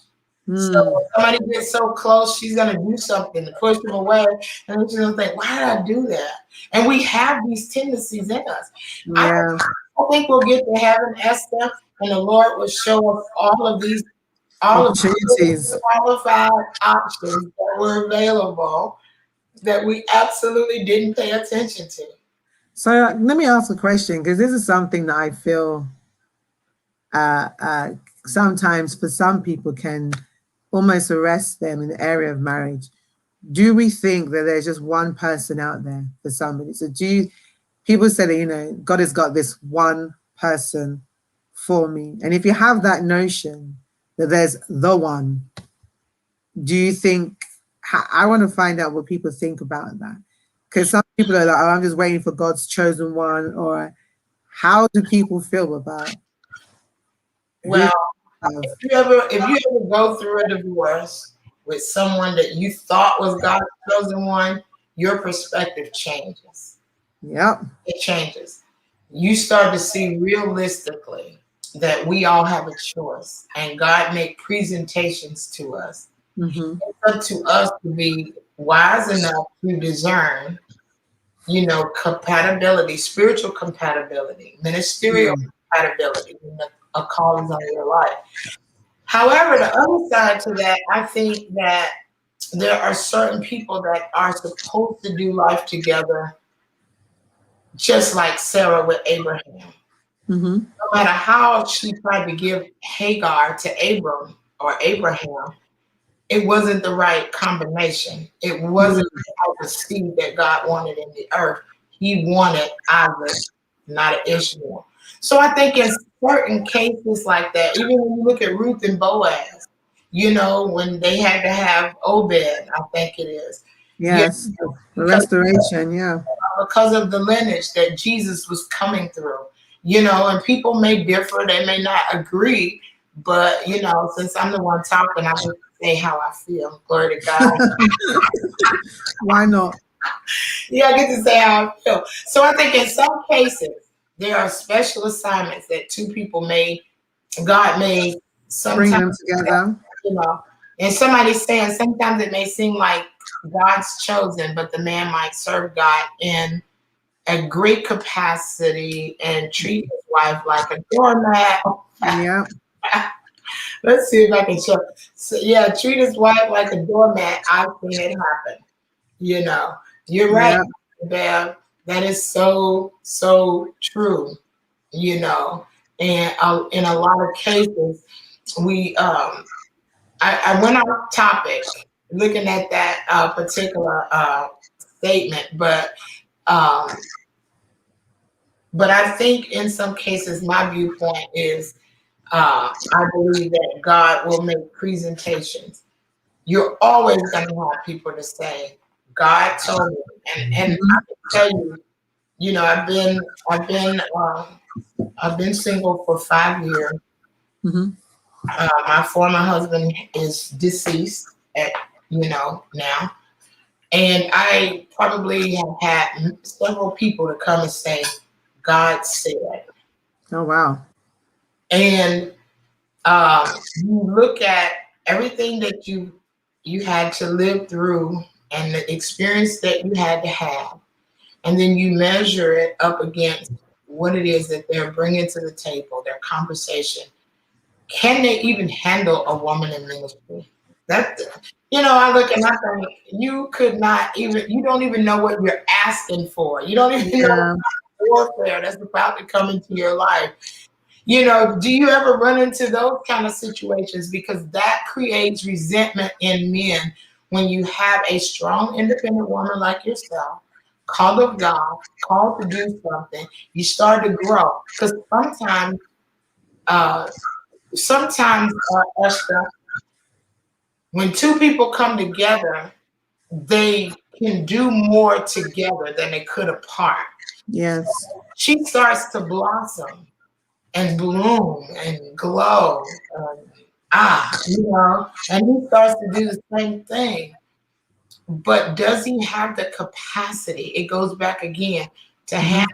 So if somebody gets so close, she's going to do something to push them away. And then she's going to think, why did I do that? And we have these tendencies in us. Yeah. I think we'll get to heaven, Esther, and the Lord will show us all of these qualified options that were available that we absolutely didn't pay attention to. So let me ask a question, because this is something that I feel sometimes for some people can almost arrest them in the area of marriage. Do we think that there's just one person out there for somebody? So people say that, God has got this one person for me. And if you have that notion that there's the one, do you think, I want to find out what people think about that. Because some people are like, oh, I'm just waiting for God's chosen one. Or how do people feel about? Well, if you ever go through a divorce with someone that you thought was God's chosen one, your perspective changes. Yep. It changes. You start to see realistically that we all have a choice, and God made presentations to us. Mm-hmm. It's up to us to be wise enough to discern, compatibility, spiritual compatibility, ministerial compatibility, a calling on your life. However, the other side to that, I think that there are certain people that are supposed to do life together, just like Sarah with Abraham. Mm-hmm. No matter how she tried to give Hagar to Abram or Abraham, it wasn't the right combination. It wasn't the seed that God wanted in the earth. He wanted Isaac, not Ishmael. So I think in certain cases like that, even when you look at Ruth and Boaz, when they had to have Obed, I think it is. Yes. The restoration. Yeah. Because of the lineage that Jesus was coming through. And people may differ, they may not agree, but since I'm the one talking, I have to say how I feel. Glory to God. Why not? Yeah, I get to say how I feel. So I think in some cases there are special assignments that two people God may Bring sometimes, them together. and somebody's saying sometimes it may seem like God's chosen, but the man might serve God in a great capacity and treat his wife like a doormat. Yeah. Let's see if I can show. So, yeah, treat his wife like a doormat. I've seen it happen. You're right, Yeah. Bev. That is so, so true. And in a lot of cases, I went off topic looking at that particular statement, um, but I think in some cases, my viewpoint is I believe that God will make presentations. You're always going to have people to say, God told me. And I can tell you, I've been single for 5 years. Mm-hmm. My former husband is deceased now. And I probably have had several people to come and say, God said. Oh, wow. And you look at everything that you had to live through and the experience that you had to have, and then you measure it up against what it is that they're bringing to the table, their conversation. Can they even handle a woman in ministry? That I look and I think you could not even. You don't even know what you're asking for. You don't even know the warfare that's about to come into your life. Do you ever run into those kind of situations? Because that creates resentment in men when you have a strong, independent woman like yourself, called of God, called to do something. You start to grow. Because sometimes, Esther, when two people come together, they can do more together than they could apart. Yes. She starts to blossom and bloom and glow. And he starts to do the same thing. But does he have the capacity? It goes back again to have,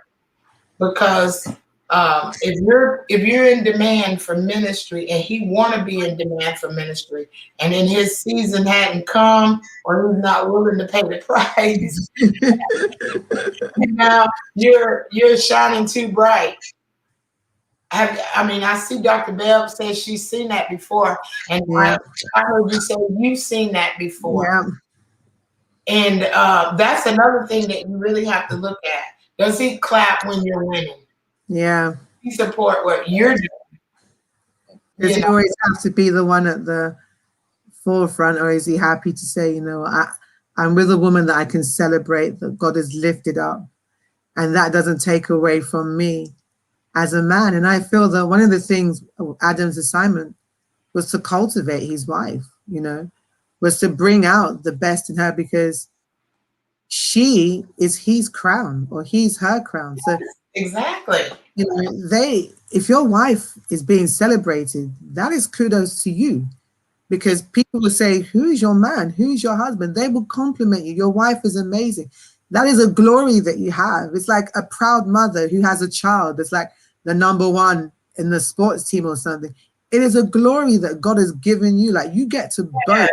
because if you're in demand for ministry and he want to be in demand for ministry, and then his season hadn't come or he's not willing to pay the price, now you're shining too bright. I see Dr. Bev says she's seen that before, and I heard you say you've seen that before. Yeah. And that's another thing that you really have to look at. Does he clap when you're winning? Yeah. Does he support what you're doing? Does he always have to be the one at the forefront, or is he happy to say, I'm with a woman that I can celebrate, that God has lifted up, and that doesn't take away from me as a man? And I feel that one of the things Adam's assignment was to cultivate his wife, was to bring out the best in her, because she is his crown, or he's her crown. So exactly, if your wife is being celebrated, that is kudos to you, because people will say, who's your man? Who's your husband? They will compliment you. Your wife is amazing. That is a glory that you have. It's like a proud mother who has a child that's like the number one in the sports team or something. It is a glory that God has given you. Like, you get to boast.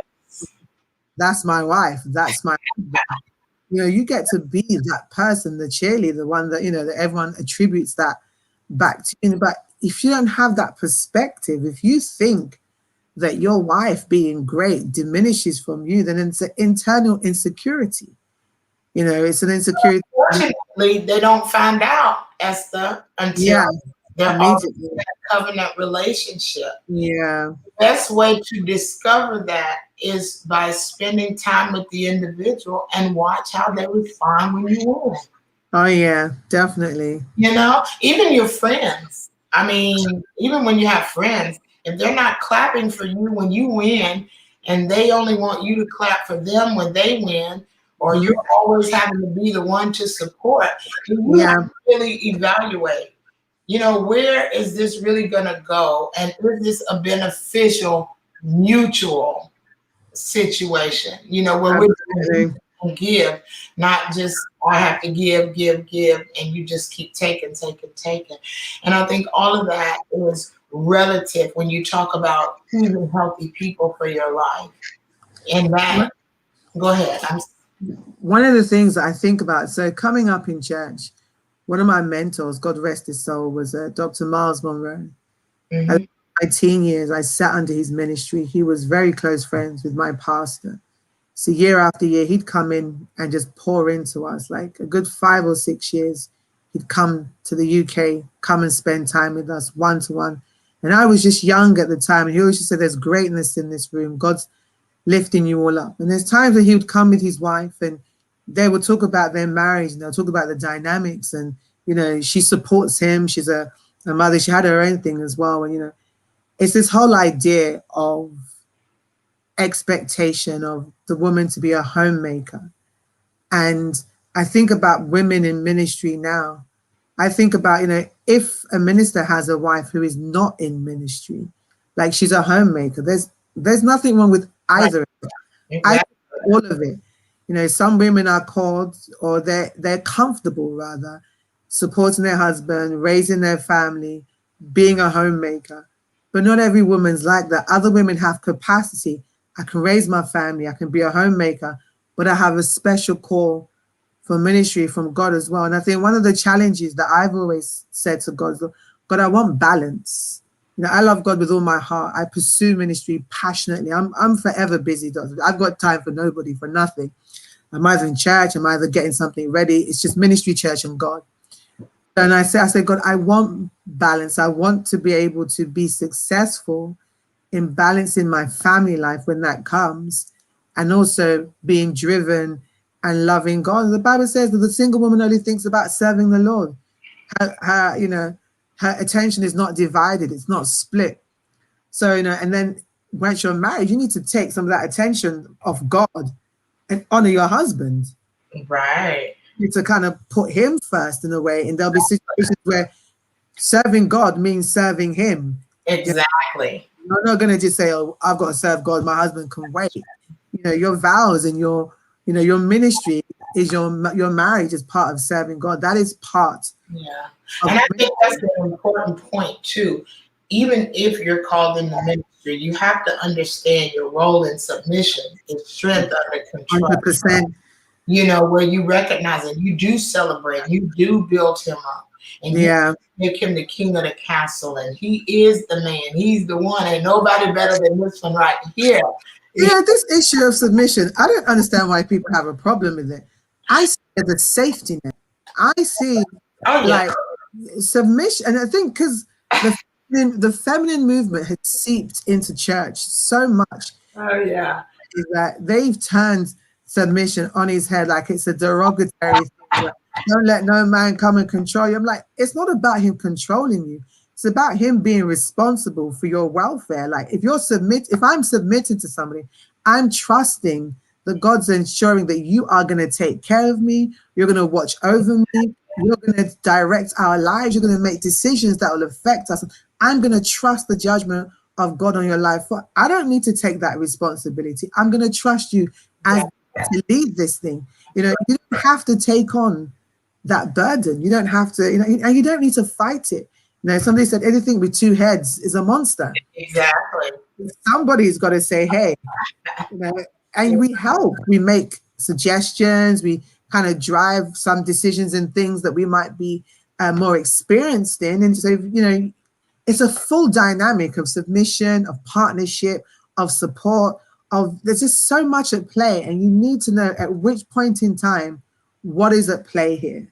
That's my wife. That's my husband. You get to be that person, the cheerleader, the one that, that everyone attributes that back to you. But if you don't have that perspective, if you think that your wife being great diminishes from you, then it's an internal insecurity. It's an insecurity. Unfortunately, they don't find out, Esther, until they're all in that covenant relationship. Yeah. The best way to discover that is by spending time with the individual and watch how they respond when you win. Oh, yeah, definitely. Even your friends. Even when you have friends, if they're not clapping for you when you win, and they only want you to clap for them when they win, or Mhm. you're always having to be the one to support. You Yeah. have to really evaluate, where is this really going to go? And is this a beneficial, mutual situation, where we're Absolutely. going to give, not just I have to give, and you just keep taking. And I think all of that is relative when you talk about choosing healthy people for your life. And that, go ahead. One of the things that I think about, so coming up in church, one of my mentors, God rest his soul, was Dr. Miles Monroe. Mhm. In my teen years, I sat under his ministry. He was very close friends with my pastor. So year after year, he'd come in and just pour into us. Like a good 5 or 6 years, he'd come to the UK, come and spend time with us one-to-one. And I was just young at the time. And he always just said, there's greatness in this room. God's lifting you all up. And there's times that he would come with his wife and they would talk about their marriage and they'll talk about the dynamics. And, she supports him. She's a mother. She had her own thing as well. And, it's this whole idea of expectation of the woman to be a homemaker. And I think about women in ministry now. I think about, if a minister has a wife who is not in ministry, like she's a homemaker, there's nothing wrong with either. I Exactly. think all of it. Some women are called, or they're comfortable rather, supporting their husband, raising their family, being a homemaker. But not every woman's like that. Other women have capacity. I can raise my family, I can be a homemaker, but I have a special call for ministry from God as well. And I think one of the challenges that I've always said to God, God, I want balance. I love God with all my heart. I pursue ministry passionately. I'm forever busy. I've got time for nobody, for nothing. I'm either in church, I'm either getting something ready. It's just ministry, church, and God. And I say, God, I want balance. I want to be able to be successful in balancing my family life when that comes, and also being driven and loving God. The Bible says that the single woman only thinks about serving the Lord. Her attention is not divided, it's not split. So, and then once you're married, you need to take some of that attention of God and honor your husband. Right. You need to kind of put him first in a way, and there'll be situations where serving God means serving him. Exactly. You're not going to just say, oh, I've got to serve God, my husband can wait. Your vows and your ministry is your marriage is part of serving God. That is part. Yeah. And I think that's an important point too. Even if you're called in the ministry, you have to understand your role in submission is strength under control. 100%. Where you recognize it, you do celebrate, you do build him up, and you make him the king of the castle, and he is the man, he's the one, ain't nobody better than this one right here. Yeah, this issue of submission, I don't understand why people have a problem with it. I see it as a safety net. I see like submission, and I think because the feminine movement has seeped into church so much. Oh yeah. Is that they've turned submission on his head like it's a derogatory thing. Like, don't let no man come and control you. I'm like, it's not about him controlling you. It's about him being responsible for your welfare. Like if I'm submitted to somebody, I'm trusting that God's ensuring that you are going to take care of me. You're going to watch over me. You're going to direct our lives. You're going to make decisions that will affect us. I'm going to trust the judgment of God on your life. I don't need to take that responsibility. I'm going to trust you as to lead this thing. You don't have to take on that burden. You don't have to, and you don't need to fight it. Somebody said anything with two heads is a monster. Exactly. Somebody's got to say, hey, and we help. We make suggestions. We kind of drive some decisions and things that we might be more experienced in. And so, it's a full dynamic of submission, of partnership, of support, there's just so much at play, and you need to know at which point in time, what is at play here?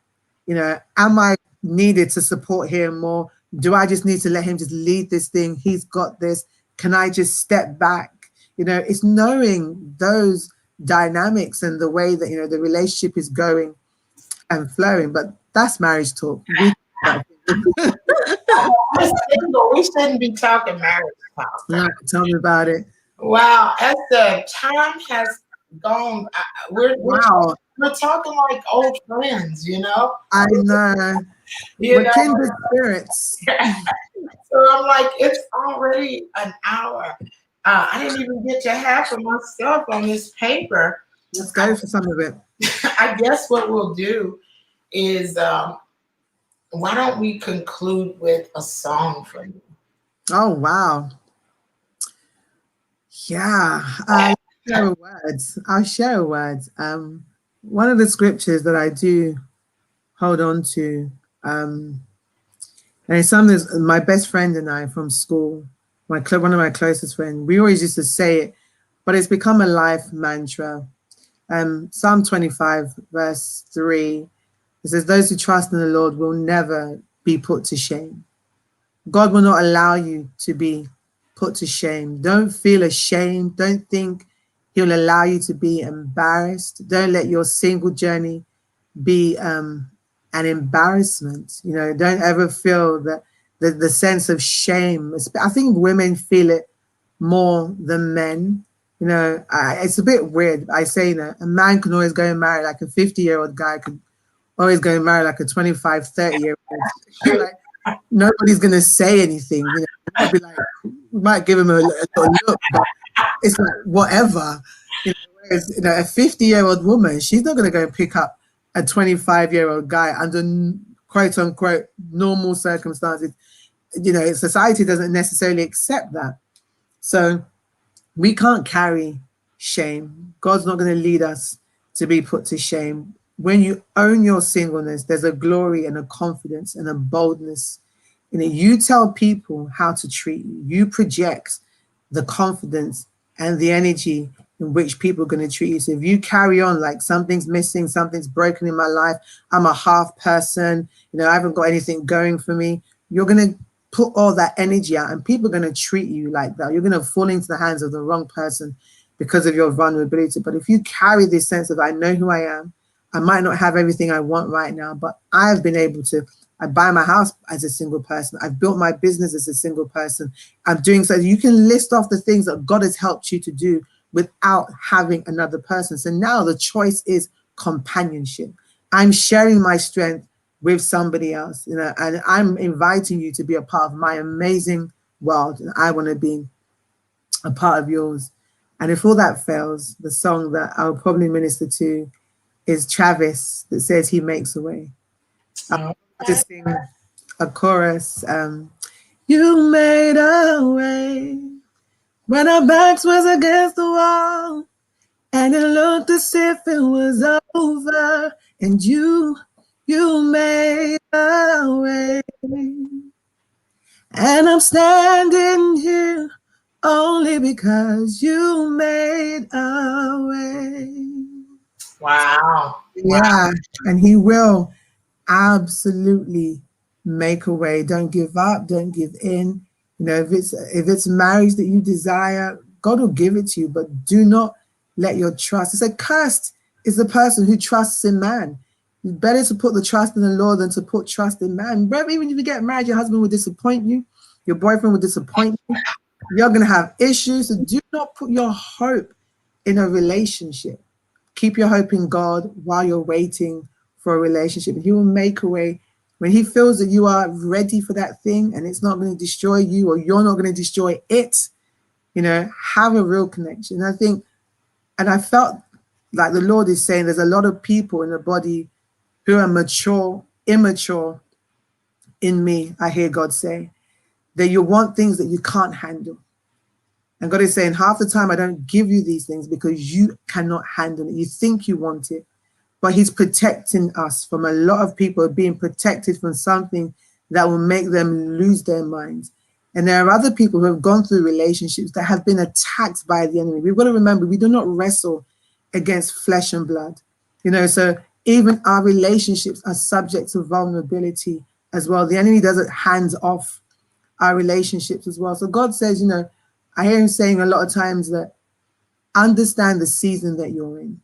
Am I needed to support him more? Do I just need to let him just lead this thing? He's got this. Can I just step back? It's knowing those dynamics and the way that, the relationship is going and flowing, but that's marriage talk. We shouldn't be talking marriage talk. Tell me about it. Wow, Esther, time has gone. Wow. We're talking like old friends, you know. I know. You We're know. kindred spirits. So I'm like, it's already an hour. I didn't even get to half of my stuff on this paper. Let's go for some of it. I guess what we'll do is, why don't we conclude with a song for you? Oh, wow. Yeah. I'll share words. I'll share words. One of the scriptures that I do hold on to, and it's something that my best friend and I from school, one of my closest friends, we always used to say it, but it's become a life mantra. Psalm 25, verse 3, it says, "Those who trust in the Lord will never be put to shame." God will not allow you to be put to shame. Don't feel ashamed. Don't think He'll allow you to be embarrassed. Don't let your single journey be an embarrassment. You know, don't ever feel that the sense of shame. I think women feel it more than men. You know, it's a bit weird. I say that a man can always go and marry like a 50-year-old guy, could always go and marry like a 25, 30-year-old. Like, nobody's going to say anything. You know, I'll be like, we might give him a little look, but it's like, whatever. You know, whereas, you know, a 50-year-old woman, she's not going to go and pick up a 25-year-old guy under quote unquote normal circumstances. You know, society doesn't necessarily accept that. So we can't carry shame. God's not going to lead us to be put to shame. When you own your singleness, there's a glory and a confidence and a boldness in it. You tell people how to treat you. You project the confidence and the energy in which people are going to treat you. So if you carry on like something's missing, something's broken in my life, I'm a half person, you know, I haven't got anything going for me, you're going to put all that energy out and people are going to treat you like that. You're going to fall into the hands of the wrong person because of your vulnerability. But if you carry this sense of, I know who I am, I might not have everything I want right now, but I've been able to, I buy my house as a single person. I've built my business as a single person. I'm doing so. You can list off the things that God has helped you to do without having another person. So now the choice is companionship. I'm sharing my strength with somebody else, you know, and I'm inviting you to be a part of my amazing world. And I want to be a part of yours. And if all that fails, the song that I'll probably minister to is Travis, that says He makes a way. I'll just sing a chorus. You made a way when our backs was against the wall and it looked as if it was over, and you made a way. And I'm standing here only because you made a way. Wow. Yeah, and He will absolutely make a way. Don't give up, don't give in. You know, if it's marriage that you desire, God will give it to you, but do not let your trust. It's a cursed is the person who trusts in man. It's better to put the trust in the Lord than to put trust in man. But even if you get married, your husband will disappoint you, your boyfriend will disappoint you. You're gonna have issues. So do not put your hope in a relationship. Keep your hope in God while you're waiting for a relationship. He will make a way when He feels that you are ready for that thing and it's not going to destroy you or you're not going to destroy it. You know, have a real connection. I think, and I felt like the Lord is saying there's a lot of people in the body who are immature in me. I hear God say that you want things that you can't handle. And God is saying half the time I don't give you these things because you cannot handle it. You think you want it, but He's protecting us from a lot of people being protected from something that will make them lose their minds. And there are other people who have gone through relationships that have been attacked by the enemy. We've got to remember, we do not wrestle against flesh and blood. You know, so even our relationships are subject to vulnerability as well. The enemy doesn't hands off our relationships as well. So God says, you know, I hear Him saying a lot of times that understand the season that you're in.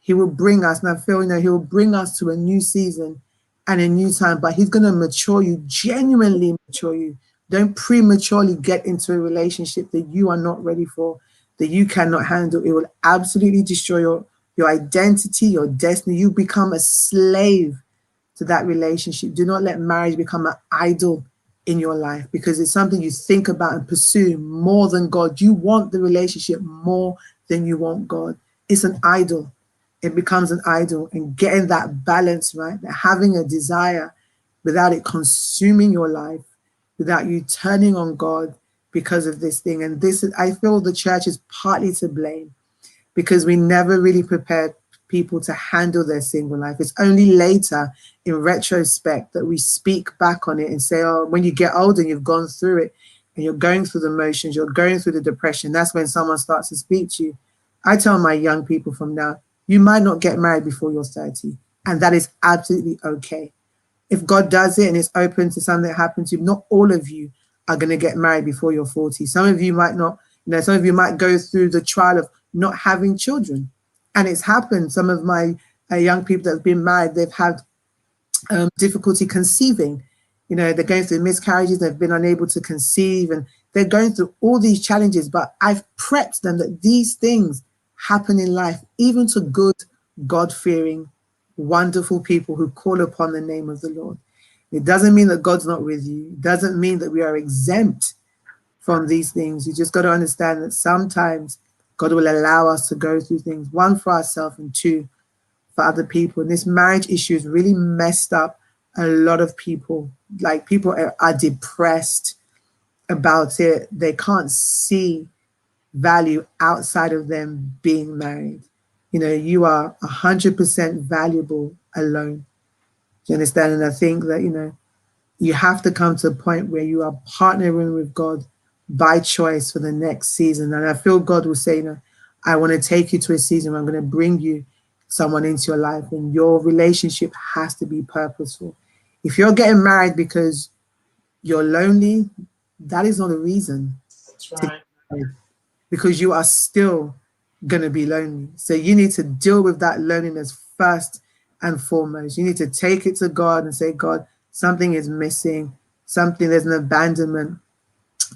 He will bring us, and I feel, you know, He will bring us to a new season and a new time, but He's going to mature you, genuinely mature you. Don't prematurely get into a relationship that you are not ready for. that you cannot handle. It will absolutely destroy your identity, your destiny. You become a slave to that relationship. Do not let marriage become an idol in your life, because it's something you think about and pursue more than God. You want the relationship more than you want God. It's an idol. It becomes an idol, and getting that balance, right? Having a desire without it consuming your life, without you turning on God because of this thing. And this, I feel the church is partly to blame, because we never really prepared people to handle their single life. It's only later in retrospect that we speak back on it and say, oh, when you get older and you've gone through it and you're going through the motions, you're going through the depression, that's when someone starts to speak to you. I tell my young people from now, you might not get married before you're 30, and that is absolutely okay. If God does it and it's open to something that happens to you, not all of you are going to get married before you're 40. Some of you might not, some of you might go through the trial of not having children. And it's happened. Some of my young people that have been married, they've had difficulty conceiving. They're going through miscarriages, they've been unable to conceive, and they're going through all these challenges. But I've prepped them that these things happen in life, even to good, God-fearing, wonderful people who call upon the name of the Lord. It doesn't mean that God's not with you. It doesn't mean that we are exempt from these things. You just got to understand that sometimes God will allow us to go through things, one, for ourselves, and two, for other people. And this marriage issue has really messed up a lot of people. Like, people are depressed about it. They can't see value outside of them being married. You are 100% valuable alone. Do you understand? And I think that, you have to come to a point where you are partnering with God by choice for the next season. And I feel God will say, I want to take you to a season where I'm going to bring you someone into your life, and your relationship has to be purposeful. If you're getting married because you're lonely, that is not a reason. That's right. Because you are still going to be lonely. So you need to deal with that loneliness first and foremost. You need to take it to God and say, God, something is missing. There's an abandonment.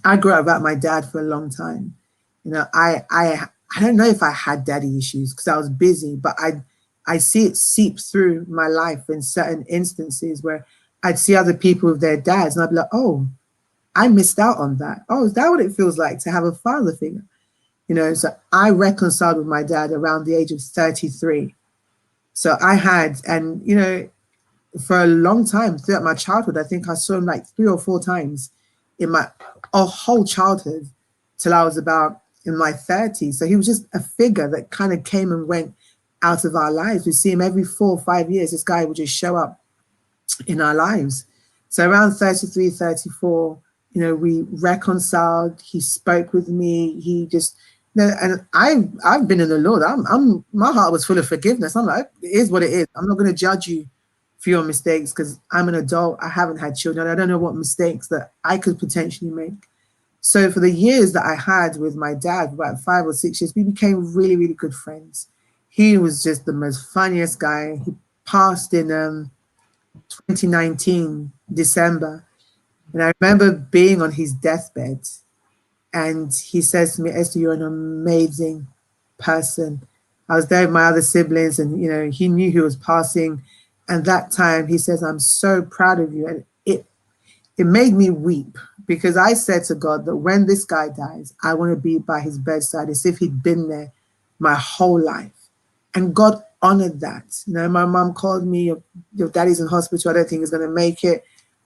I grew up without my dad for a long time. I don't know if I had daddy issues because I was busy, but I see it seep through my life in certain instances where I'd see other people with their dads and I'd be like, oh, I missed out on that. Oh, is that what it feels like to have a father figure? So I reconciled with my dad around the age of 33. So I had, and, for a long time throughout my childhood, I think I saw him like 3 or 4 times in my whole childhood till I was about in my 30s. So he was just a figure that kind of came and went out of our lives. We see him every 4 or 5 years. This guy would just show up in our lives. So around 33, 34, we reconciled. He spoke with me. He just, and I've been in the Lord. My heart was full of forgiveness. I'm like, it is what it is. I'm not going to judge you for your mistakes because I'm an adult. I haven't had children. I don't know what mistakes that I could potentially make. So for the years that I had with my dad, about 5 or 6 years, we became really, really good friends. He was just the most funniest guy. He passed in 2019, December. And I remember being on his deathbed. And he says to me, Esther, you're an amazing person. I was there with my other siblings and, he knew he was passing. And that time he says, I'm so proud of you. And it made me weep because I said to God that when this guy dies, I want to be by his bedside as if he'd been there my whole life. And God honored that. My mom called me, your daddy's in hospital. I don't think he's going to make it.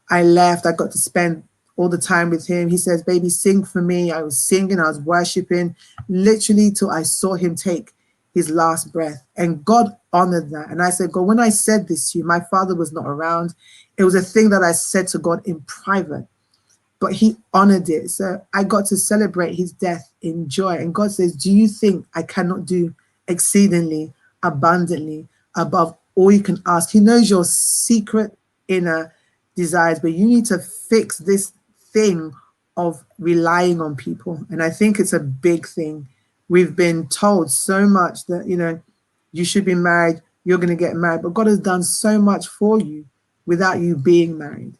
I left. I got to spend all the time with him. He says, baby, sing for me. I was singing, I was worshiping, literally till I saw him take his last breath. And God honored that. And I said, God, when I said this to you, my father was not around. It was a thing that I said to God in private, but he honored it. So I got to celebrate his death in joy. And God says, do you think I cannot do exceedingly abundantly above all you can ask? He knows your secret inner desires, but you need to fix this thing of relying on people. And I think it's a big thing. We've been told so much that, you should be married, you're going to get married, but God has done so much for you without you being married.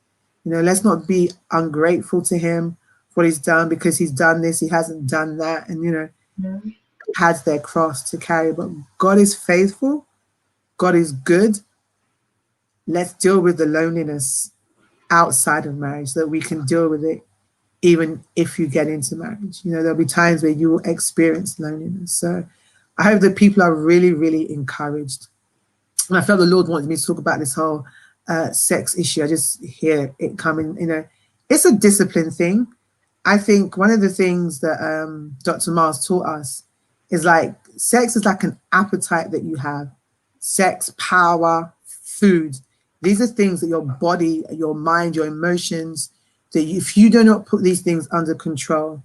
Let's not be ungrateful to him for what he's done because he's done this, he hasn't done that. And, Mhm. has their cross to carry, but God is faithful. God is good. Let's deal with the loneliness outside of marriage so that we can deal with it even if you get into marriage. You know, there'll be times where you will experience loneliness. So I hope that people are really, really encouraged. And I felt the Lord wanted me to talk about this whole sex issue. I just hear it coming, you know, it's a discipline thing. I think one of the things that Dr. Mars taught us is like sex is like an appetite that you have. Sex, power, food. These are things that your body, your mind, your emotions, that if you do not put these things under control,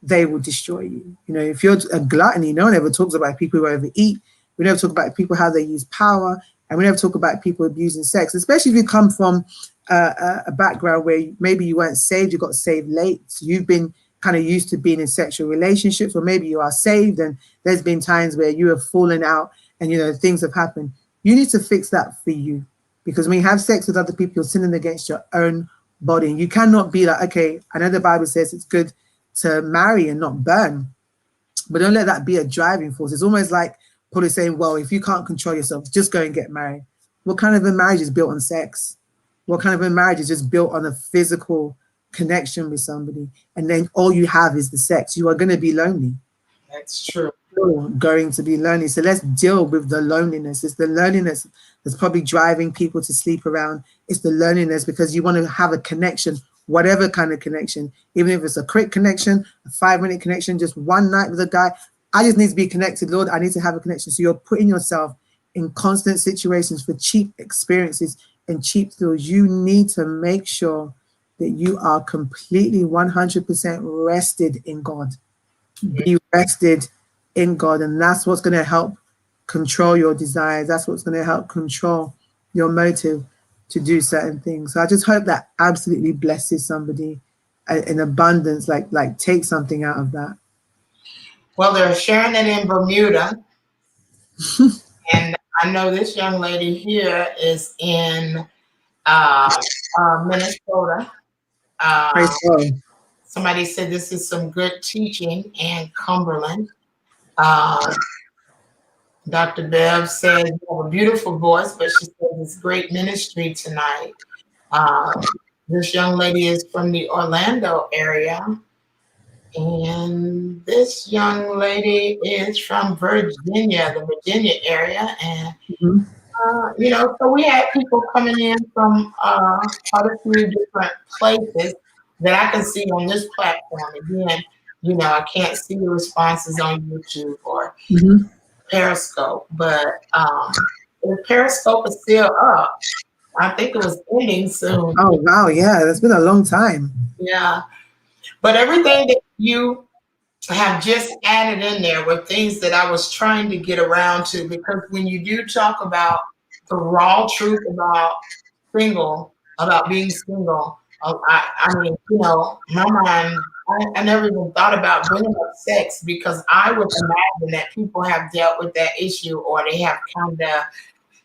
they will destroy you. You know, if you're a gluttony, no one ever talks about people who overeat. We never talk about people how they use power, and we never talk about people abusing sex, especially if you come from a background where maybe you weren't saved, you got saved late, so you've been kind of used to being in sexual relationships, or maybe you are saved and there's been times where you have fallen out and, you know, things have happened. You need to fix that for you, because when you have sex with other people, you're sinning against your own body. And you cannot be like, okay, I know the Bible says it's good to marry and not burn, but don't let that be a driving force. It's almost like Paul is saying, well, if you can't control yourself, just go and get married. What kind of a marriage is built on sex? What kind of a marriage is just built on a physical connection with somebody? And then all you have is the sex. You are going to be lonely. That's true. You're going to be lonely. So let's deal with the loneliness. It's the loneliness that's probably driving people to sleep around. It's the loneliness because you want to have a connection, whatever kind of connection, even if it's a quick connection, a 5-minute connection, just one night with a guy. I just need to be connected, Lord. I need to have a connection. So you're putting yourself in constant situations for cheap experiences and cheap thrills. You need to make sure that you are completely 100% rested in God. Be rested in God, and that's what's going to help control your desires. That's what's going to help control your motive to do certain things. So I just hope that absolutely blesses somebody in abundance, like take something out of that. Well, they're sharing it in Bermuda. And I know this young lady here is in Minnesota. Praise God. Somebody said this is some good teaching in Cumberland. Dr. Bev said you have a beautiful voice, but she said it's great ministry tonight. This young lady is from the Orlando area. And this young lady is from Virginia, the Virginia area. And, you know, so we had people coming in from quite a few different places that I can see on this platform. Again, you know, I can't see the responses on YouTube or Periscope, but if Periscope is still up, I think it was ending soon. Oh, wow. Yeah, that's been a long time. Yeah. But everything that you have just added in there were things that I was trying to get around to, because when you do talk about the raw truth about being single, I mean, you know, my mind, I never even thought about bringing up sex, because I would imagine that people have dealt with that issue, or they have kind of,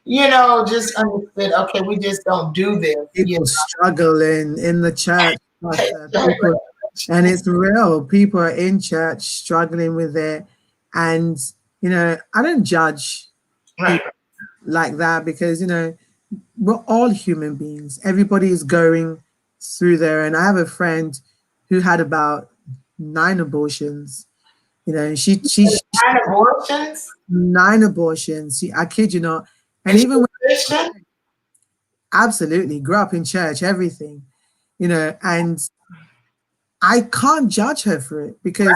you know, just understood, okay, we just don't do this. People struggling in the church. People, and it's real. People are in church struggling with it. And, you know, I don't judge people like that, because, you know, we're all human beings. Everybody is going through there. And I have a friend who had about 9 abortions. You know, and she 9 abortions? 9 abortions. I kid you not. And even when Christian? Absolutely, grew up in church, everything, you know, and I can't judge her for it, because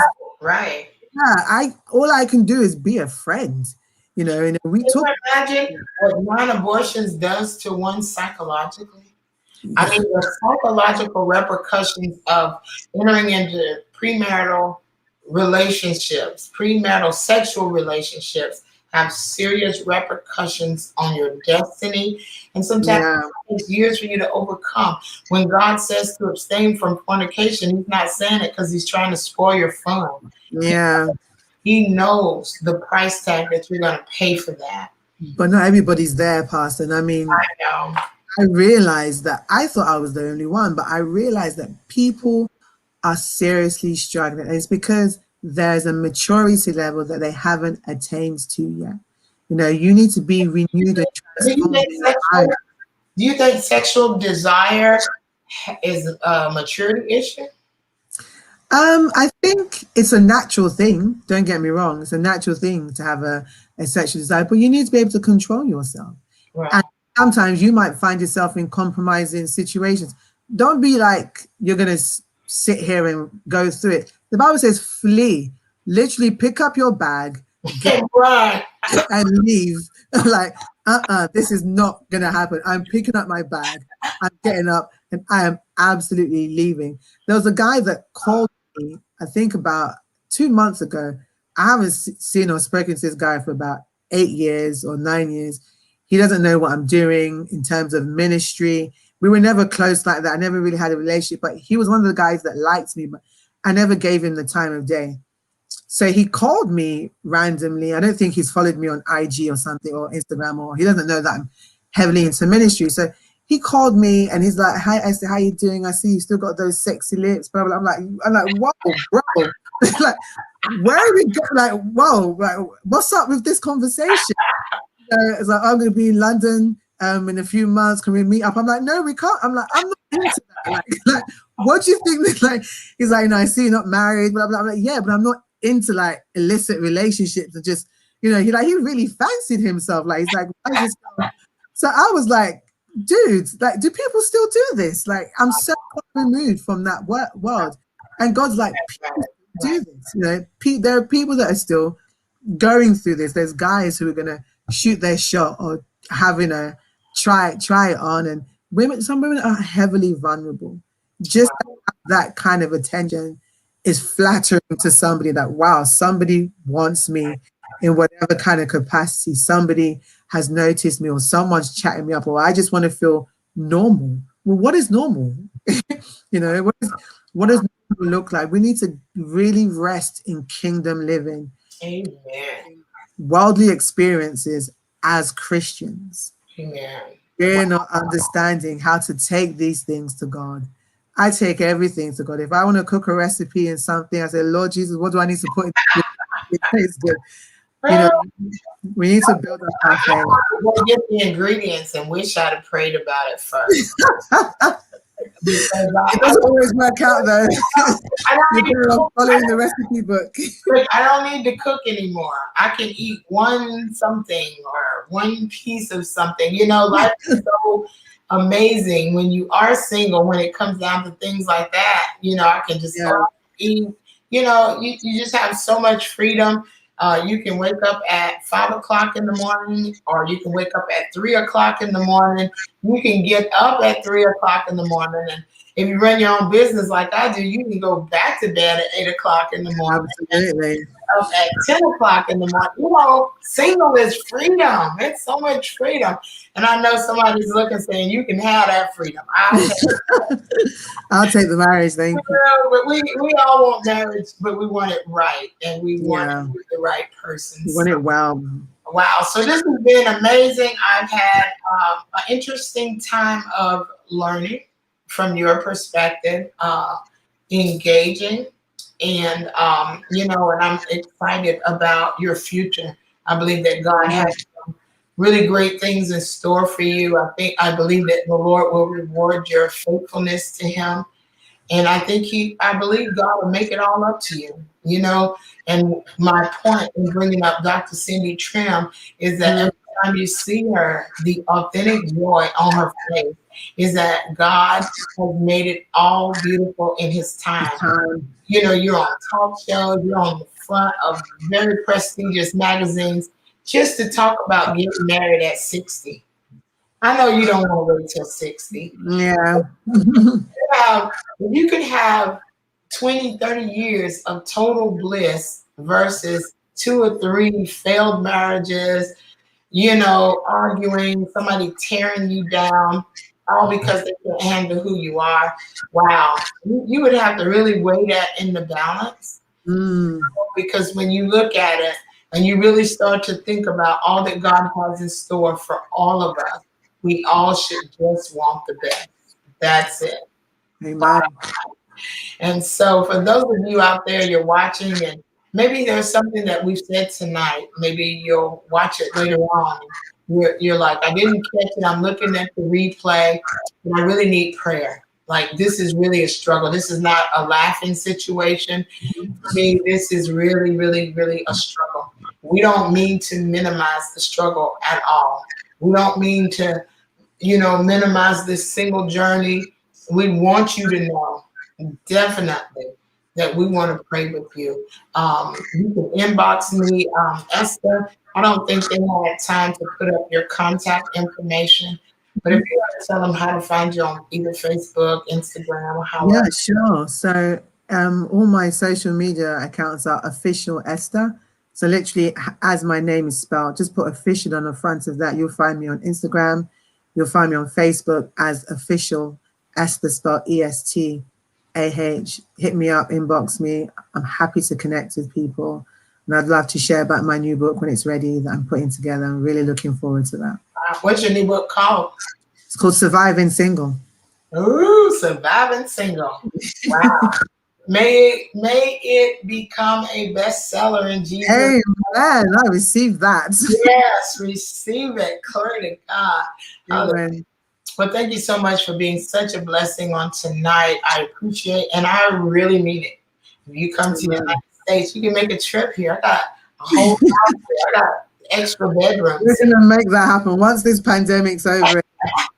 yeah, all I can do is be a friend, you know. And we Can talk. you imagine what 9 abortions does to one psychologically? I mean, the psychological repercussions of entering into premarital relationships, premarital sexual relationships, have serious repercussions on your destiny. And sometimes it takes years for you to overcome. When God says to abstain from fornication, he's not saying it because he's trying to spoil your fun. Yeah. He knows the price tag that you're going to pay for that. But not everybody's there, Pastor. And I mean, I know. I realized that I thought I was the only one, but I realized that people are seriously struggling. And it's because there's a maturity level that they haven't attained to yet. You know, you need to be renewed and Do you transformed. think sexual desire is a maturity issue? I think it's a natural thing. Don't get me wrong. It's a natural thing to have a sexual desire, but you need to be able to control yourself. Right. And sometimes you might find yourself in compromising situations. Don't be like you're going to sit here and go through it. The Bible says flee. Literally pick up your bag, get Right. and leave. Like, this is not going to happen. I'm picking up my bag. I'm getting up and I am absolutely leaving. There was a guy that called me, I think about 2 months ago. I haven't seen or spoken to this guy for about 8 years or 9 years. He doesn't know what I'm doing in terms of ministry. We were never close like that. I never really had a relationship, but he was one of the guys that liked me, but I never gave him the time of day. So he called me randomly. I don't think he's followed me on IG or something or Instagram, or he doesn't know that I'm heavily into ministry. So he called me and he's like, "Hi, Esther, how you doing? I see you still got those sexy lips." Blah, blah. I'm like, "Whoa, bro!" Like, where are we going? Like, whoa, like, what's up with this conversation? It's like, I'm going to be in London in a few months. Can we meet up? I'm like, no, we can't. I'm like, I'm not into that. Like what do you think? Like, he's like, "No, I see you're not married." Blah, blah. I'm like, yeah, but I'm not into like illicit relationships and just, you know, he really fancied himself. Like, he's like, why is this? So I was like, dude, like, do people still do this? Like, I'm so removed from that world. And God's like, people do this. You know, there are people that are still going through this. There's guys who are gonna shoot their shot or having a try it on, and some women are heavily vulnerable. Just that kind of attention is flattering to somebody that, wow, somebody wants me in whatever kind of capacity. Somebody has noticed me, or someone's chatting me up, or I just want to feel normal. Well, what is normal? You know, what does normal look like? We need to really rest in kingdom living. Amen. Worldly experiences as Christians. Amen. We're not understanding how to take these things to God. I take everything to God. If I want to cook a recipe and something, I say, "Lord Jesus, what do I need to put in it tastes good?" You know, we need to build up our faith. We'll get the ingredients and wish I'd have prayed about it first. It doesn't always work out though. You're following the recipe book. I don't need to cook anymore. I can eat one something or one piece of something. You know, life is so amazing when you are single, when it comes down to things like that. You know, I can just go eat. You know, you just have so much freedom. You can wake up at 5 o'clock in the morning, or you can wake up at 3 o'clock in the morning. You can get up at 3 o'clock in the morning. And if you run your own business like I do, you can go back to bed at 8 o'clock in the morning. Absolutely. Up at 10 o'clock in the morning. You know, single is freedom. It's so much freedom. And I know somebody's looking saying, you can have that freedom. I'll take the marriage, thank you. But we all want marriage, but we want it right. And we want it with the right person. We want it well. Wow. So this has been amazing. I've had an interesting time of learning from your perspective, engaging. And, you know, and I'm excited about your future. I believe that God has some really great things in store for you. I believe that the Lord will reward your faithfulness to him. And I believe God will make it all up to you, you know. And my point in bringing up Dr. Cindy Trimm is that every time you see her, the authentic joy on her face is that God has made it all beautiful in his time. You know, you're on talk shows, you're on the front of very prestigious magazines just to talk about getting married at 60. I know you don't want to wait till 60. Yeah. You can have 20, 30 years of total bliss versus 2 or 3 failed marriages, you know, arguing, somebody tearing you down, all because they can't handle who you are. Wow. You would have to really weigh that in the balance. Because when you look at it and you really start to think about all that God has in store for all of us, we all should just want the best. That's it. Amen. And so for those of you out there, you're watching and maybe there's something that we've said tonight. Maybe you'll watch it later on. You're like, I didn't catch it. I'm looking at the replay, but I really need prayer. Like, this is really a struggle. This is not a laughing situation. For me, this is really, really, really a struggle. We don't mean to minimize the struggle at all. We don't mean to, minimize this single journey. We want you to know definitely that we want to pray with you. You can inbox me, Esther. I don't think they had time to put up your contact information, but if you want to tell them how to find you on either Facebook, Instagram, or however. Yeah, sure. So all my social media accounts are official Esther. So literally, as my name is spelled, just put official on the front of that. You'll find me on Instagram. You'll find me on Facebook as official Esther, spelled ESTAH. Hit me up, inbox me. I'm happy to connect with people. And I'd love to share about my new book when it's ready that I'm putting together. I'm really looking forward to that. What's your new book called? It's called Surviving Single. Ooh, Surviving Single. Wow. May it become a bestseller in Jesus' name. Amen. I received that. Yes, receive it. Glory to God. Amen. Well, thank you so much for being such a blessing on tonight. I appreciate, and I really mean it. If you come to the United States, you can make a trip here. I got a whole house here. I got extra bedrooms. We're gonna make that happen. Once this pandemic's over,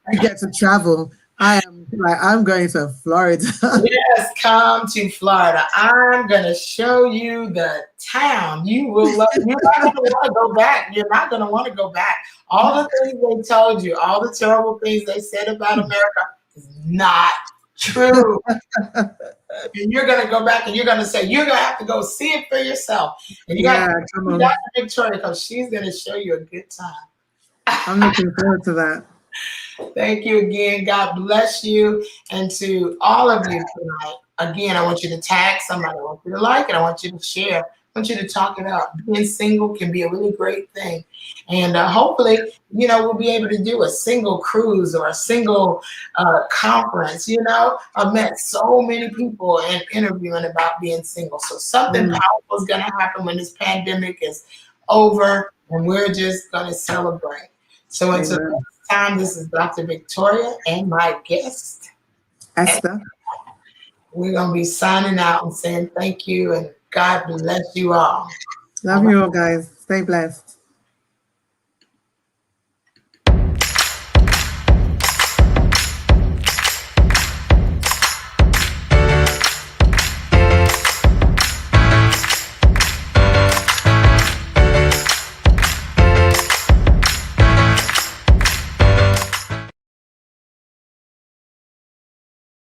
I get to travel. I'm going to Florida. Yes, come to Florida. I'm gonna show you the town. You will love. You're not gonna want to go back. You're not gonna want to go back. All the things they told you, all the terrible things they said about America is not true. And you're gonna go back and you're gonna say you're gonna have to go see it for yourself. And you got Dr. Victoria, because she's gonna show you a good time. I'm looking forward to that. Thank you again. God bless you. And to all of you tonight, again, I want you to tag somebody. I want you to like it. I want you to share. I want you to talk it up. Being single can be a really great thing. And hopefully, we'll be able to do a single cruise or a single conference. I've met so many people and interviewing about being single. So something powerful is going to happen when this pandemic is over, and we're just going to celebrate. So until next time, this is Dr. Victoria and my guest, Esther. We're going to be signing out and saying thank you and God bless you all. Love you all, guys. Stay blessed.